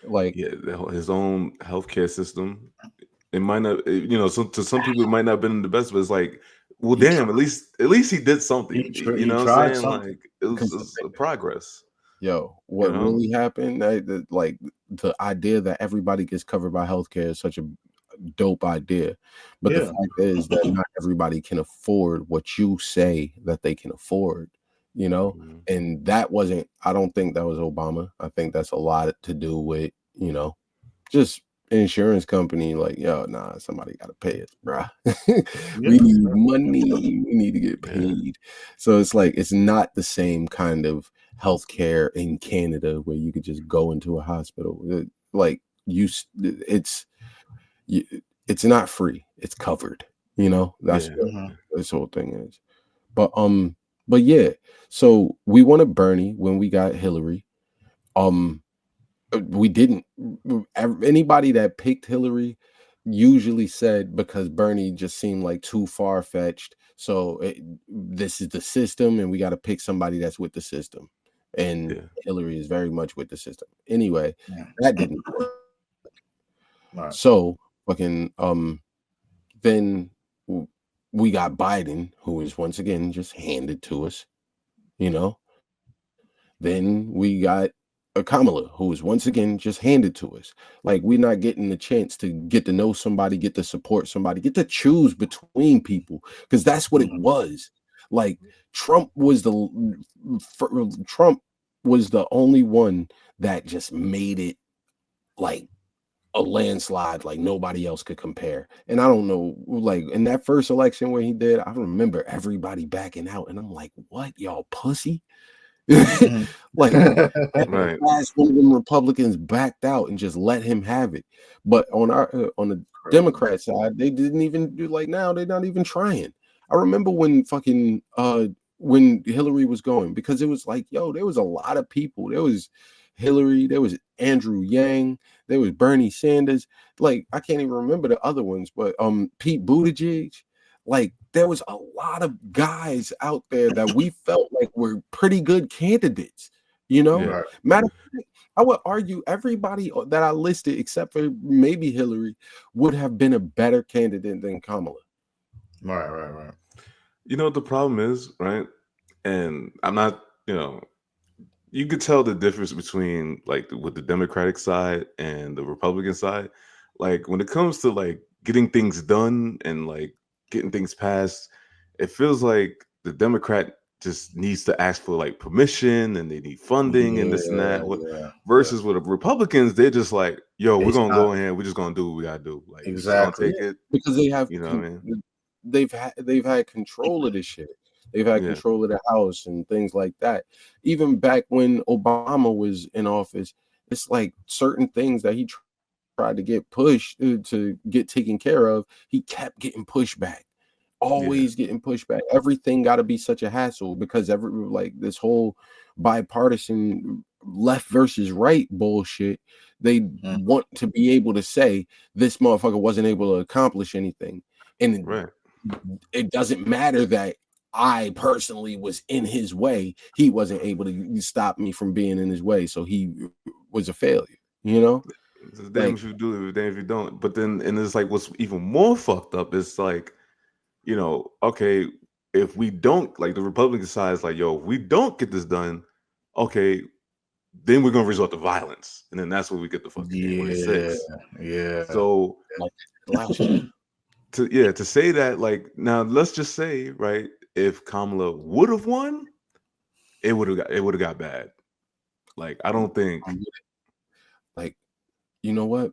like his own healthcare system. It might not, to some people it might not have been the best, but it's like, well, damn, at least he did something. You know what I'm saying? Like it was a progress. Yo, what really happened? Like the idea that everybody gets covered by healthcare is such a dope idea, but the fact is that not everybody can afford what you say that they can afford. You know, and that wasn't. I don't think that was Obama. I think that's a lot to do with just insurance company like, yo, nah, somebody got to pay us, bruh. We need money. We need to get paid. So it's like it's not the same kind of healthcare in Canada where you could just go into a hospital. It's not free. It's covered. That's what this whole thing is. But yeah. So we wanted Bernie when we got Hillary. We didn't. Anybody that picked Hillary usually said because Bernie just seemed like too far-fetched. So this is the system, and we got to pick somebody that's with the system. And Hillary is very much with the system. Anyway, that didn't work. Right. So fucking then we got Biden, who is once again just handed to us. Then we got Kamala, who is once again just handed to us. Like we're not getting the chance to get to know somebody, get to support somebody, get to choose between people, because that's what it was. Like Trump was the only one that just made it like a landslide, like nobody else could compare. And I don't know, like in that first election where he did, I remember everybody backing out, and I'm like, what, y'all pussy? Like right. Last one of them Republicans backed out and just let him have it. But on the Democrat side, they didn't even do, like, now they're not even trying. I remember when when Hillary was going, because it was like, yo, there was a lot of people. There was Hillary, there was Andrew Yang, there was Bernie Sanders. Like I can't even remember the other ones, but Pete Buttigieg. Like there was a lot of guys out there that we felt like were pretty good candidates, Matter of fact, I would argue everybody that I listed, except for maybe Hillary, would have been a better candidate than Kamala. Right. You know what the problem is, right? And I'm not, you could tell the difference between like with the Democratic side and the Republican side. Like when it comes to like getting things done and like getting things passed, it feels like the Democrat just needs to ask for like permission and they need funding and this and that. Versus with the Republicans, they're just like, yo, we're gonna go in here, we're just gonna do what we gotta do. Like, exactly, take it because they have, you know what I mean? They've had control of this shit. They've had control of the House and things like that. Even back when Obama was in office, it's like certain things that he tried to get pushed to get taken care of, he kept getting pushed back. Always getting pushed back. Everything got to be such a hassle because this whole bipartisan left versus right bullshit. They want to be able to say this motherfucker wasn't able to accomplish anything, and it doesn't matter that I personally was in his way. He wasn't able to stop me from being in his way, so he was a failure. You know, it's damn if you do it, damn if you don't. But then, and it's like what's even more fucked up is like, you know, okay, if we don't, like the Republican side is like, yo, if we don't get this done, okay, then we're gonna resort to violence, and then that's where we get the fucking January 6th. So to say that, like, now let's just say, right, if Kamala would have won, it would have got bad. Like, I don't think, like, you know what,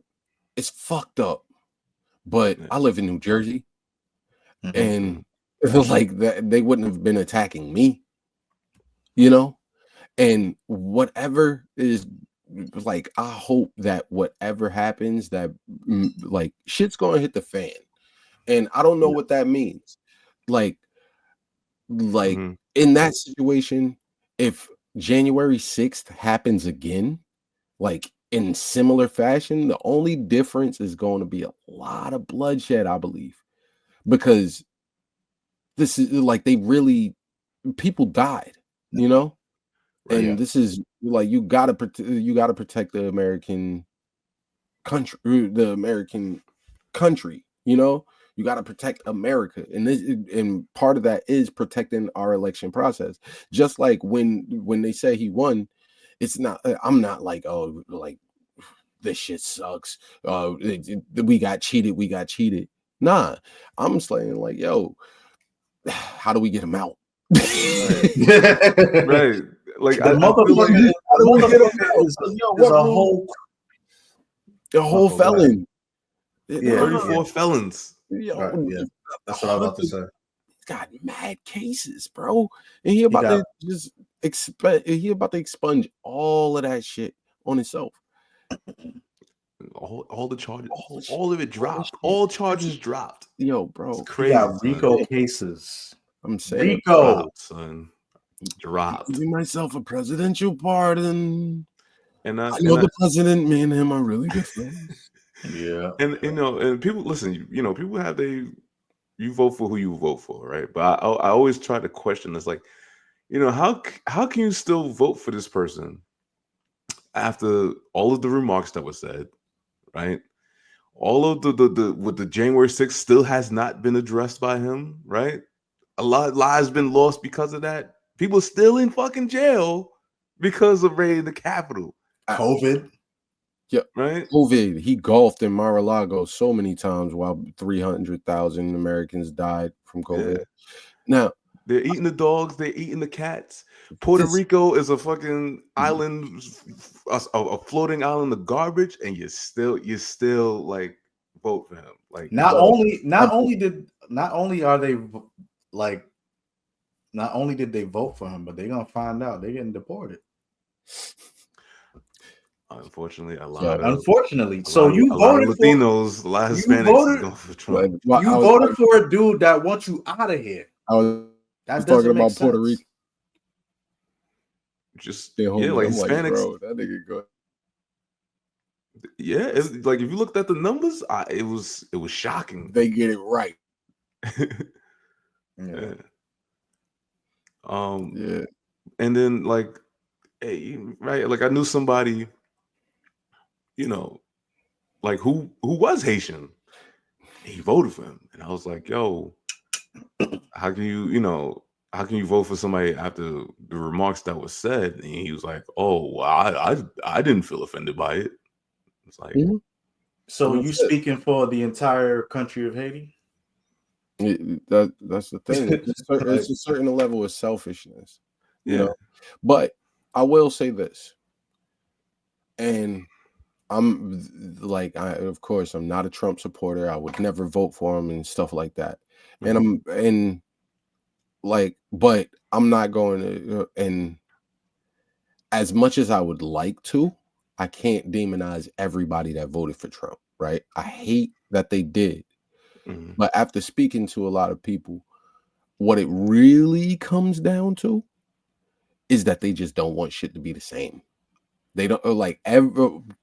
it's fucked up, but I live in New Jersey. And it feels like that they wouldn't have been attacking me, you know, and whatever is like, I hope that whatever happens, that like shit's gonna hit the fan, and I don't know what that means. Like in that situation, if January 6th happens again, like in similar fashion, the only difference is going to be a lot of bloodshed, I believe. Because this is like people died, you know, and this is like you gotta protect the American country, you know, you gotta protect America, and part of that is protecting our election process. Just like when they say he won, it's not. I'm not like, oh, like this shit sucks. We got cheated. Nah, I'm saying like, yo, how do we get him out? Right. Like the motherfucker, how do we get him out? There's a whole felon. 34 felons. That's what I was about to say. Got mad cases, bro, and he about to just expunge all of that shit on himself. All the charges, all of it dropped. All charges dropped. Yo, bro, it's crazy. He got RICO cases. I'm saying, RICO, dropped, son, dropped. Give myself a presidential pardon. And I know the president. Me and him are really good friends. And you know, and people listen. You know, people have you vote for who you vote for, right? But I always try to question this, like, you know, how can you still vote for this person after all of the remarks that were said? Right, all of the with the January 6th still has not been addressed by him. Right, a lot of lives been lost because of that. People still in fucking jail because of raiding the Capitol. COVID, right? COVID. He golfed in Mar-a-Lago so many times while 300,000 Americans died from COVID. Yeah. Now they're eating the dogs. They're eating the cats. Puerto Rico is a fucking island, a floating island of garbage, and you still like vote for him. Like not only did they vote for him, but they're gonna find out they're getting deported. Unfortunately, you voted for Latinos, a lot of Hispanics going for Trump. You voted for a dude that wants you out of here. That talking about Puerto Rico. Just like Hispanics, bro, that nigga good. Yeah, it's like if you looked at the numbers, it was shocking. They get it right. Yeah. And then like, hey, right, like I knew somebody, you know, like who was Haitian. He voted for him, and I was like, yo, how can you vote for somebody after the remarks that was said? And he was like, oh, well, I didn't feel offended by it. It's like, so you speaking for the entire country of Haiti? That's the thing. It's a certain level of selfishness, you Yeah. know. But I will say this, and I'm like, of course, I'm not a Trump supporter. I would never vote for him and stuff like that. And but I'm not going to. And as much as I would like to, I can't demonize everybody that voted for Trump. Right? I hate that they did. But after speaking to a lot of people, what it really comes down to is that they just don't want shit to be the same. They don't like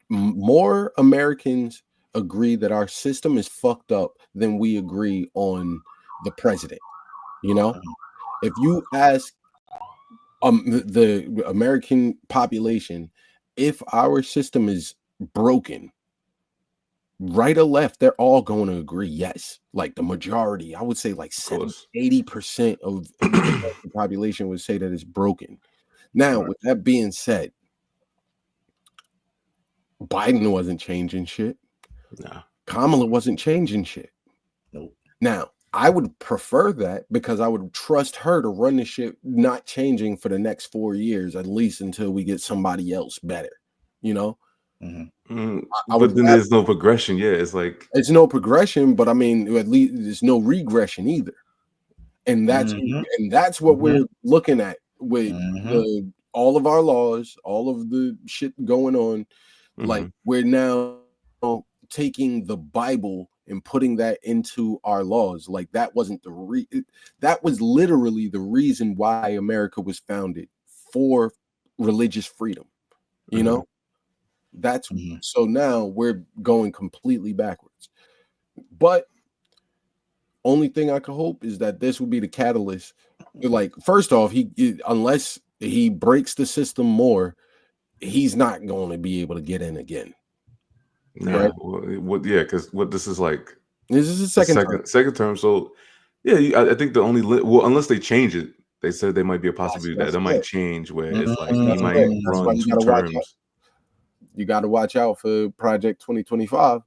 more Americans agree that our system is fucked up than we agree on the president. You know, if you ask the American population if our system is broken, right or left, they're all going to agree yes. Like the majority, I would say like 80% of the population would say that it's broken. Now, with that being said, Biden wasn't changing shit. No. Kamala wasn't changing shit. Nope. Now, I would prefer that because I would trust her to run the shit not changing for the next 4 years, at least until we get somebody else better, you know? But then there's no progression. Yeah, it's like it's no progression, but I mean, at least there's no regression either. And that's what we're looking at with all of our laws, all of the shit going on. Like we're now taking the Bible and putting that into our laws. Like that wasn't that was literally the reason why America was founded, for religious freedom. You know, that's so now we're going completely backwards. But only thing I could hope is that this will be the catalyst. Like, first off, unless he breaks the system more, he's not going to be able to get in again. Right? Yeah, because what this is like. This is the second term. So yeah, I think the only unless they change it, they said there might be a possibility that might change where it's like he might run 2 terms. You got to watch out for Project 2025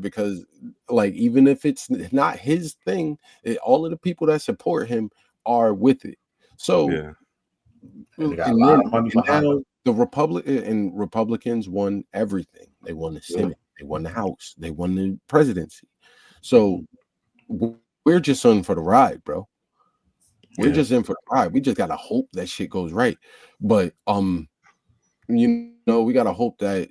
because, like, even if it's not his thing, all of the people that support him are with it. So, the Republicans won everything. They won the Senate, they won the House, they won the presidency. So, we're just in for the ride, bro. We're just in for the ride. We just gotta hope that shit goes right. But you know, we gotta hope that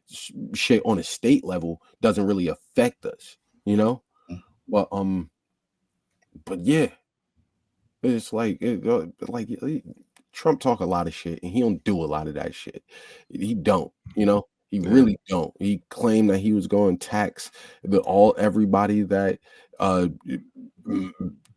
shit on a state level doesn't really affect us, you know. But yeah, it's like Trump talk a lot of shit and he don't do a lot of that shit. He don't, you know. He really don't. He claimed that he was going to tax everybody that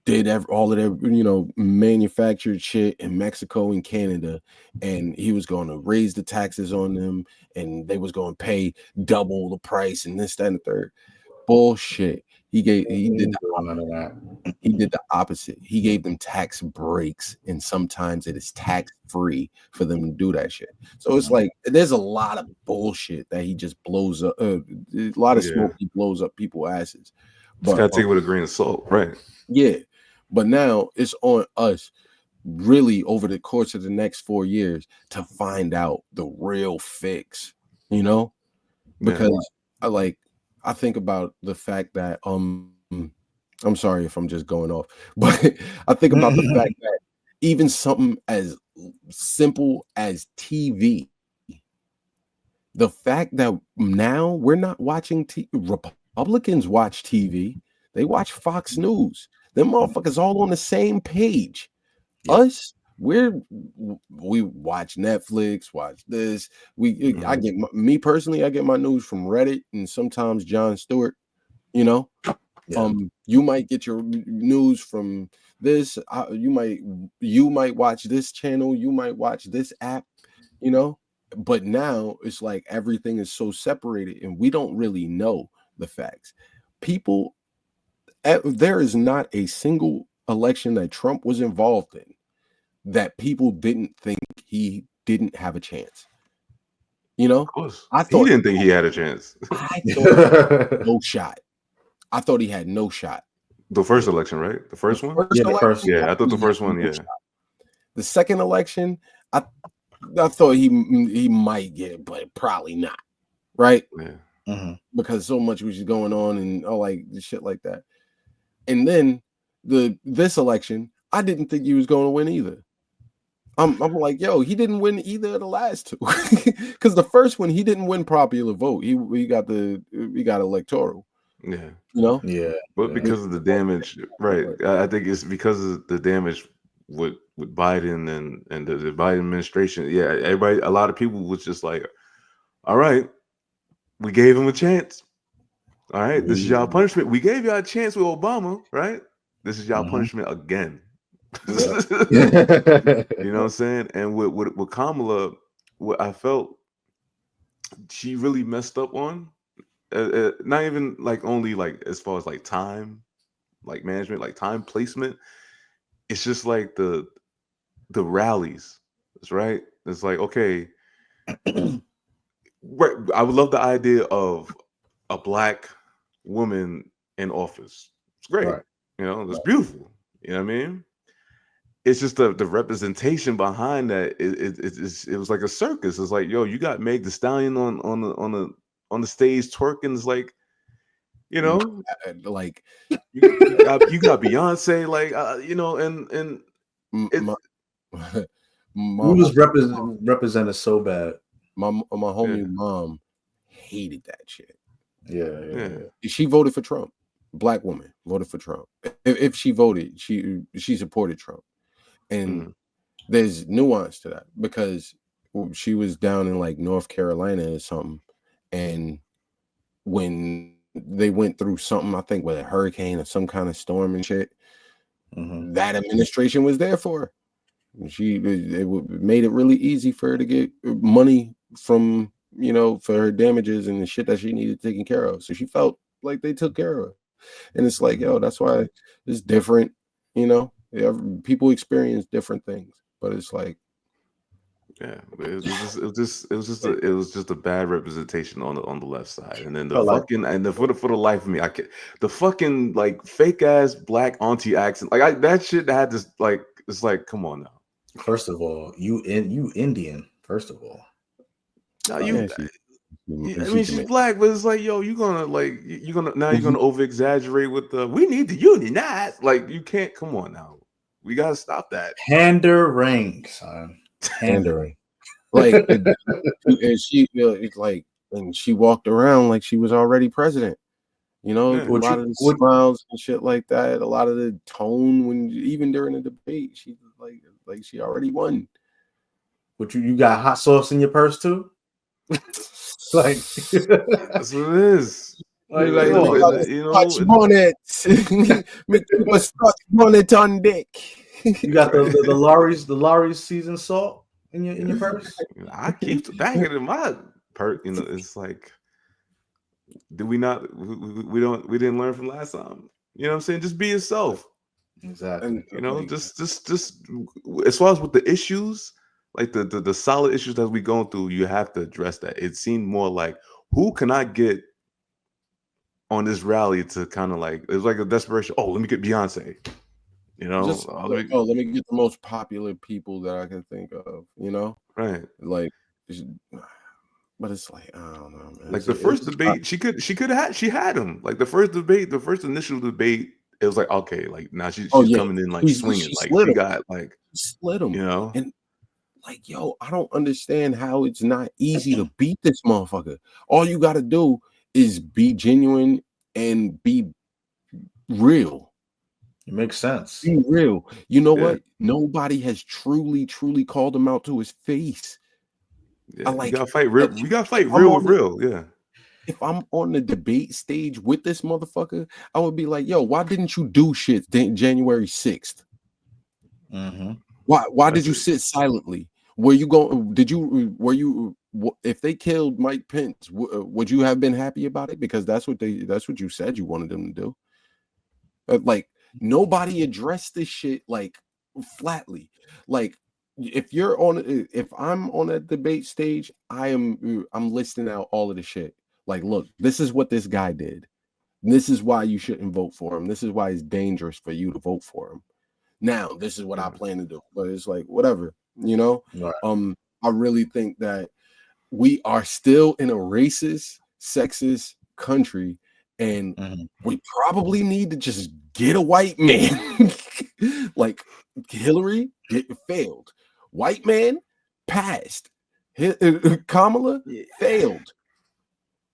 did all of their, you know, manufactured shit in Mexico and Canada, and he was going to raise the taxes on them, and they was going to pay double the price and this, that, and the third. Bullshit. He did the opposite. He gave them tax breaks, and sometimes it is tax free for them to do that shit. So it's like there's a lot of bullshit that he just blows up. A lot of smoke he blows up people's asses. But gotta take it with a grain of salt, right? Yeah, but now it's on us, really, over the course of the next 4 years, to find out the real fix. You know, because I think about the fact that I'm sorry if I'm just going off, but I think about the fact that even something as simple as TV, the fact that now we're not watching TV, Republicans watch TV, they watch Fox News. Them motherfuckers all on the same page. Us, we watch Netflix, watch this. I get me personally, I get my news from Reddit and sometimes Jon Stewart. You know, you might get your news from this. You might watch this channel. You might watch this app. You know, but now it's like everything is so separated, and we don't really know the facts. There is not a single election that Trump was involved in that people didn't think he didn't have a chance. You know, of course. I thought he didn't think he had a chance. I thought no shot. I thought he had no shot. The first election, right? The first one. First Yeah, the election, first. Yeah, I thought the first one. Yeah. The second election, I thought he might get it, but probably not. Right? Yeah. Mm-hmm. Because so much was going on and like shit like that. And then this election, I didn't think he was going to win either. I'm like, yo, he didn't win either of the last two. Because the first one, he didn't win popular vote. He got electoral. Yeah. You know? Yeah. But because of the damage, right? I think it's because of the damage with Biden and the Biden administration. Yeah, everybody, a lot of people was just like, all right, we gave him a chance. All right, this is y'all punishment. We gave y'all a chance with Obama, right? This is y'all punishment again. You know what I'm saying? And with Kamala, what I felt she really messed up on, not even like only like as far as like time, like management, like time placement. It's just like the rallies. That's right. It's like, okay, right. I would love the idea of a black woman in office. It's great. Right. You know, it's beautiful. You know what I mean? It's just the representation behind that. It was like a circus. It's like, yo, you got Meg Thee Stallion on the stage twerking. It's like, you know, like you got Beyonce, like you know, and we was represented so bad. My homie mom hated that shit. Yeah. She voted for Trump. Black woman voted for Trump. If she voted, she supported Trump. And there's nuance to that because she was down in like North Carolina or something, and when they went through something, I think with a hurricane or some kind of storm and shit, that administration was there for her. It made it really easy for her to get money from, you know, for her damages and the shit that she needed taken care of. So she felt like they took care of her. And it's like, yo, that's why it's different, you know. People experience different things, but it's like, yeah, it was just a bad representation on the left side, and then for the life of me, the fucking like fake ass black auntie accent, like that shit had this like, it's like, come on now. First of all, you Indian. First of all, now I mean, she's black, but it's like, yo, you're gonna over exaggerate with the we need to unionize. Like, you can't. Come on now, we gotta stop that. Pandering, son. Pandering. Like, and she like, and she walked around like she was already president. You know, a lot of the smiles and shit like that. A lot of the tone when even during the debate, she like she already won. But you got hot sauce in your purse too? Like that's what it is. Like you know, Scotch bonnet. Make a Scotch bonnet on deck. You got the Lawry's seasoned salt in your purse? I keep the bag in my purse. You know, it's like, did we not? We didn't learn from last time. You know what I'm saying? Just be yourself. Exactly. And, you know, just as far as with the issues, like the solid issues that we going through, you have to address that. It seemed more like, who can I get on this rally to kind of like, it was like a desperation. Oh, let me get Beyonce. You know, let me get the most popular people that I can think of. You know, right? Like, but it's like, I don't know, man. Like the first debate, she had him. Like the first initial debate, it was like, okay, like now she's coming in like swinging, like she got like slid him, you know, and like, yo, I don't understand how it's not easy to beat this motherfucker. All you got to do is be genuine and be real. It makes sense. Be real. You know what? Nobody has truly called him out to his face. Yeah, we gotta fight real. We gotta fight real with real. Yeah. If I'm on the debate stage with this motherfucker, I would be like, yo, why didn't you do shit January 6th? Why did you sit silently? Were you going? If they killed Mike Pence, would you have been happy about it? Because that's what you said you wanted them to do. Like, nobody addressed this shit like flatly. Like, if I'm on a debate stage, I'm listing out all of the shit. Like, look, this is what this guy did. This is why you shouldn't vote for him. This is why it's dangerous for you to vote for him. Now, this is what I plan to do. But it's like, whatever, you know? Right. I really think that we are still in a racist, sexist country, and we probably need to just get a white man. Like Hillary failed. White man passed. Kamala failed.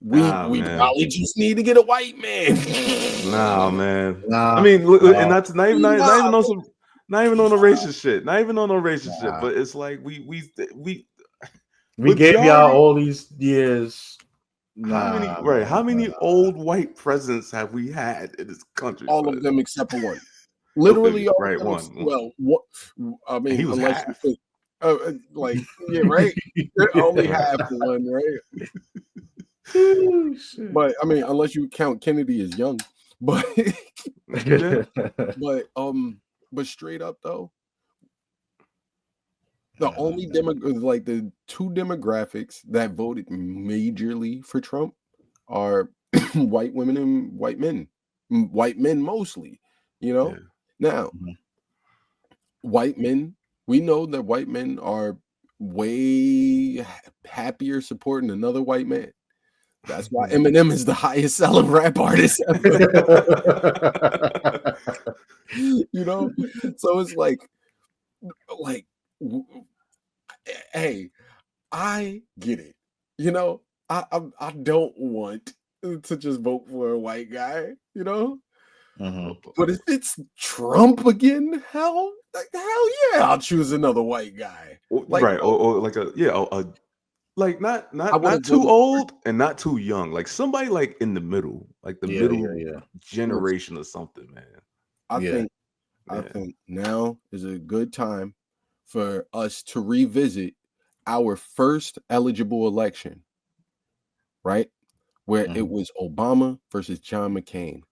We probably just need to get a white man. Nah, man. I mean, and not even on the racist shit. Not even on the racist shit. But it's like we gave y'all all these years. How many old white presidents have we had in this country? All of them except for one. Literally all right, one. Well, what I mean, he was unless half. you think, like, yeah, right. They're only half one, right? But I mean, unless you count Kennedy as young, but but straight up though, the only the two demographics that voted majorly for Trump are white women and white men mostly, you know. Now, white men, we know that white men are way happier supporting another white man. That's why Eminem is the highest selling rap artist ever. You know, so it's like, hey, I get it. You know, I don't want to just vote for a white guy. You know, but if it's Trump again, hell yeah, I'll choose another white guy. Like, right, or like like not too old and not too young, like somebody like in the middle, like the middle generation or something, man. I think now is a good time for us to revisit our first eligible election, right? Where it was Obama versus John McCain.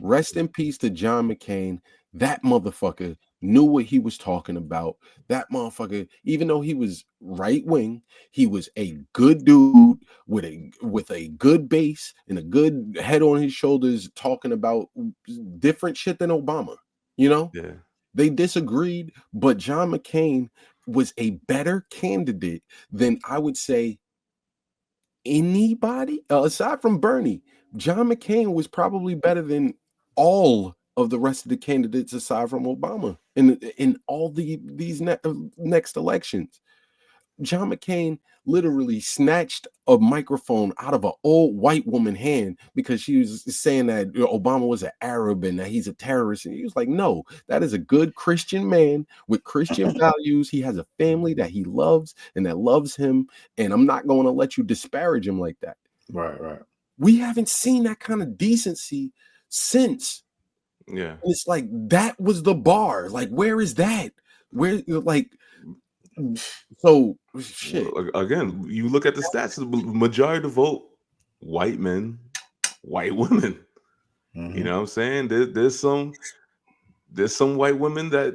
Rest in peace to John McCain. That motherfucker knew what he was talking about. That motherfucker, even though he was right wing, he was a good dude with a good base and a good head on his shoulders, talking about different shit than Obama. You know, they disagreed, but John McCain was a better candidate than I would say anybody aside from Bernie. John McCain was probably better than all of the rest of the candidates aside from Obama in all these next elections. John McCain literally snatched a microphone out of an old white woman hand because she was saying that Obama was an Arab and that he's a terrorist. And he was like, no, that is a good Christian man with Christian values. He has a family that he loves and that loves him. And I'm not going to let you disparage him like that. Right. We haven't seen that kind of decency since. Yeah. And it's like, that was the bar. Like, where is that? Where, like, so shit. Again, you look at the stats, the majority of the vote, white men, white women. You know what I'm saying? There's some white women that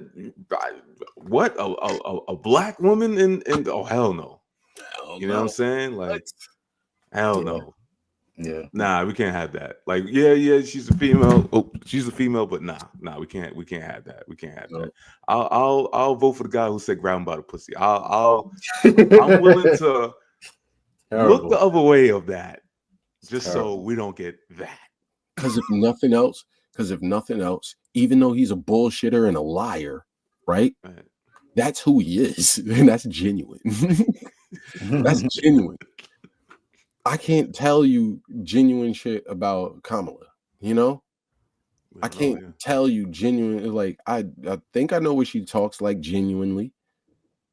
a black woman and oh hell no. You know what I'm saying? Like hell no. Yeah. Nah, we can't have that. Like, yeah, she's a female. Oh, she's a female, but nah, we can't have that. We can't have that. I'll vote for the guy who said grab him by the pussy. I'm willing to look the other way of that, just so we don't get that. Because if nothing else, even though he's a bullshitter and a liar, right? That's who he is, and that's genuine. That's genuine. I can't tell you genuine shit about Kamala, you know? I can't tell you genuine, like, I think I know what she talks like genuinely,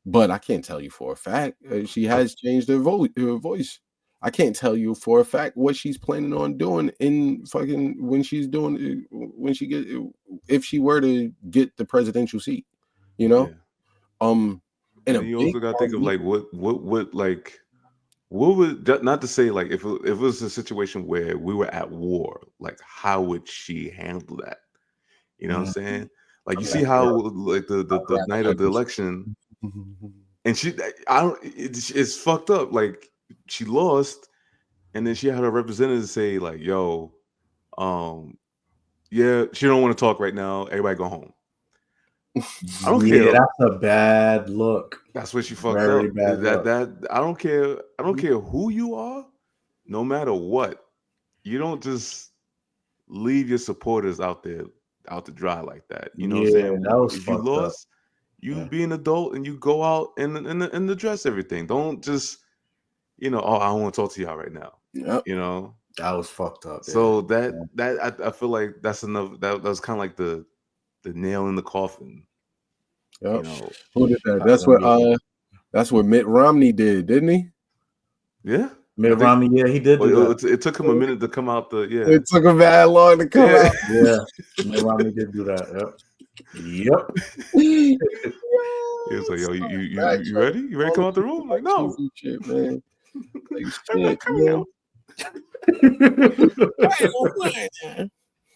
but I can't tell you for a fact. She has changed her voice. I can't tell you for a fact what she's planning on doing in fucking if she were to get the presidential seat, you know? And you also got to think of like what would, not to say like if it was a situation where we were at war, like how would she handle that? You know what I'm saying? Like you see how like the night of the election, and it's fucked up. Like she lost, and then she had her representative say like, "Yo, Yeah, she don't want to talk right now. Everybody go home. I don't Yeah, care. that's a bad look. That's where she fucked Very up. bad luck. That I don't care. I don't care who you are. No matter what, you don't just leave your supporters out there out to dry like that. You know what I'm Yeah, saying? that was If you fucked up. lost, you Yeah. be an adult and you go out and address everything. Don't just oh, I don't want to talk to y'all right now. Yep. You know. That was fucked up. So Yeah. I feel like that's enough. That was kind of like the nail in the coffin. Yep. You know. Who did that? That's what Mitt Romney did, didn't he? Yeah. Mitt Romney, yeah, he did do that. It took him a minute to come out the It took him that long to come out. Yeah, Mitt Romney did do that. Yep. He was like, "Yo, you ready? You ready to come out the room?" Like, no, shit, man. Like, shit, come man.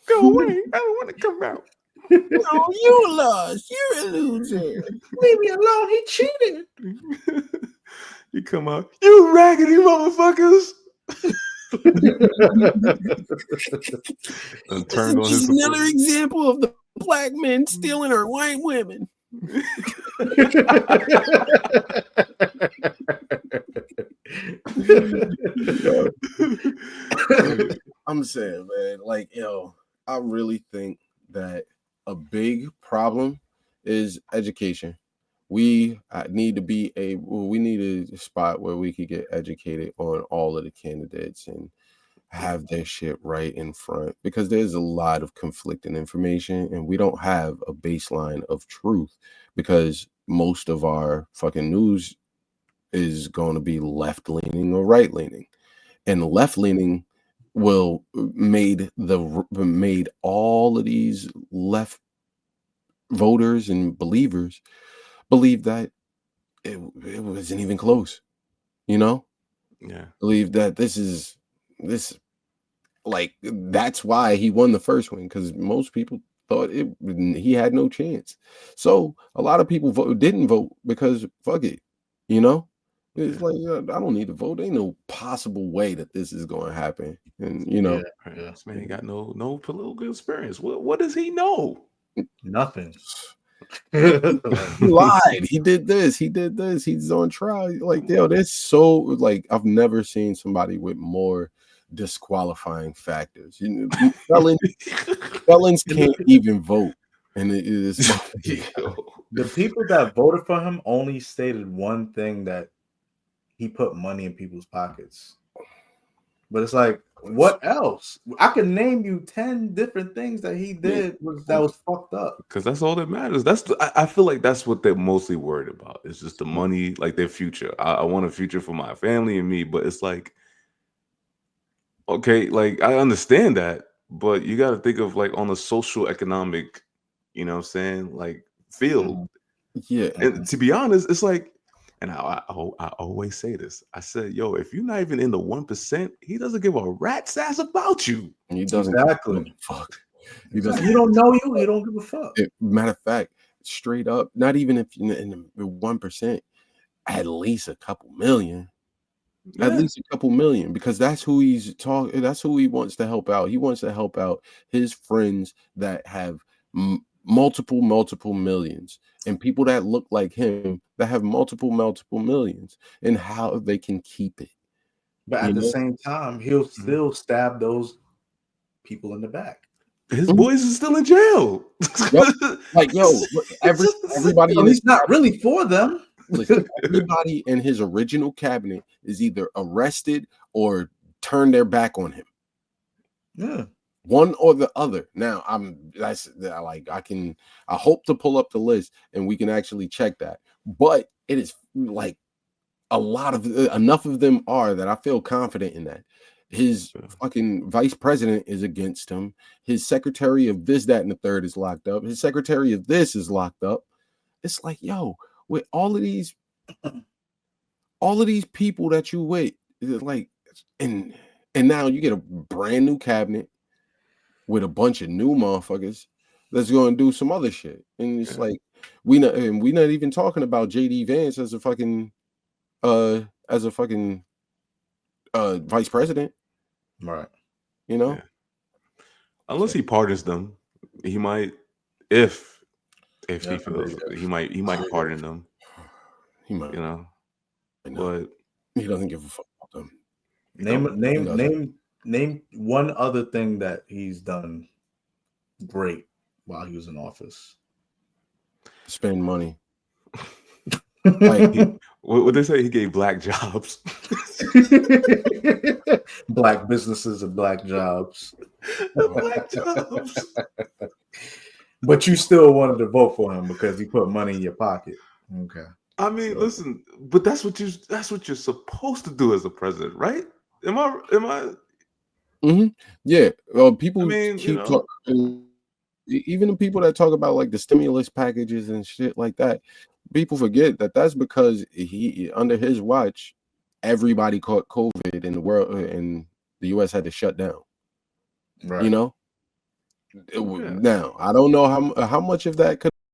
Go away! I don't want to come out. No, you lost. You're a loser. Leave me alone. He cheated. You come out, you raggedy motherfuckers. And turned on his another example of the black men stealing our white women. I'm saying, man, like, I really think that a big problem is education. We need a spot where we could get educated on all of the candidates and have their shit right in front, because there's a lot of conflicting information and we don't have a baseline of truth, because most of our fucking news is going to be left leaning or right leaning, and left leaning will made all of these left voters and believers believe that it wasn't even close, Yeah. believe that this like, that's why he won the first one, because most people thought he had no chance. So a lot of people didn't vote because fuck it, it's like, I don't need to vote. Ain't no possible way that this is going to happen. And this man ain't got no political experience. What does he know? Nothing. He lied. He did this. He's on trial. Like, that's so, like, I've never seen somebody with more disqualifying factors. Felons can't even vote, and it is the people that voted for him only stated one thing, that he put money in people's pockets. But it's like, what else? I can name you 10 different things that he did that was fucked up. Because that's all that matters. I feel like that's what they're mostly worried about. It's just the money, like their future. I want a future for my family and me, but it's like, okay, like I understand that, but you got to think of like on a social economic, what I'm saying, like field. Yeah. And to be honest, it's like, and I always say this. I said, yo, if you're not even in the 1%, he doesn't give a rat's ass about you. He doesn't. Exactly. Fuck. He don't know you. He don't give a fuck. Matter of fact, straight up, not even if you're in the 1%, at least a couple million. Yeah. At least a couple million, because that's who he's talking. That's who he wants to help out. He wants to help out his friends that have multiple millions, and people that look like him that have multiple millions, and how they can keep it. But at the same time, he'll still stab those people in the back. His boys are still in jail. Yep. Like, everybody. He's not really for them. Listen, everybody in his original cabinet is either arrested or turned their back on him. Yeah. One or the other. Now, I hope to pull up the list and we can actually check that. But it is like enough of them are that I feel confident in that. His fucking vice president is against him. His secretary of this, that, and the third is locked up. His secretary of this is locked up. It's like, yo, with all of these people that you wait, like, and now you get a brand new cabinet with a bunch of new motherfuckers that's going to do some other shit, and it's like we're not even talking about JD Vance as a fucking vice president, right? Yeah. unless he pardons them, he might. If he Yeah, feels yeah. he might pardon them. He might, You know, know. but He doesn't give a fuck about them. Name one other thing that he's done great while he was in office. Spend money. What they say, he gave black jobs. Black businesses and black jobs. Black jobs. But you still wanted to vote for him because he put money in your pocket. Okay. I mean, listen, but that's what you're supposed to do as a president, right? Am I? Mm-hmm. Yeah. Well, people keep talking. Even the people that talk about like the stimulus packages and shit like that, people forget that that's because he under his watch, everybody caught COVID in the world, and the U.S. had to shut down. Right. You know. Yeah. Now I don't know how much of that could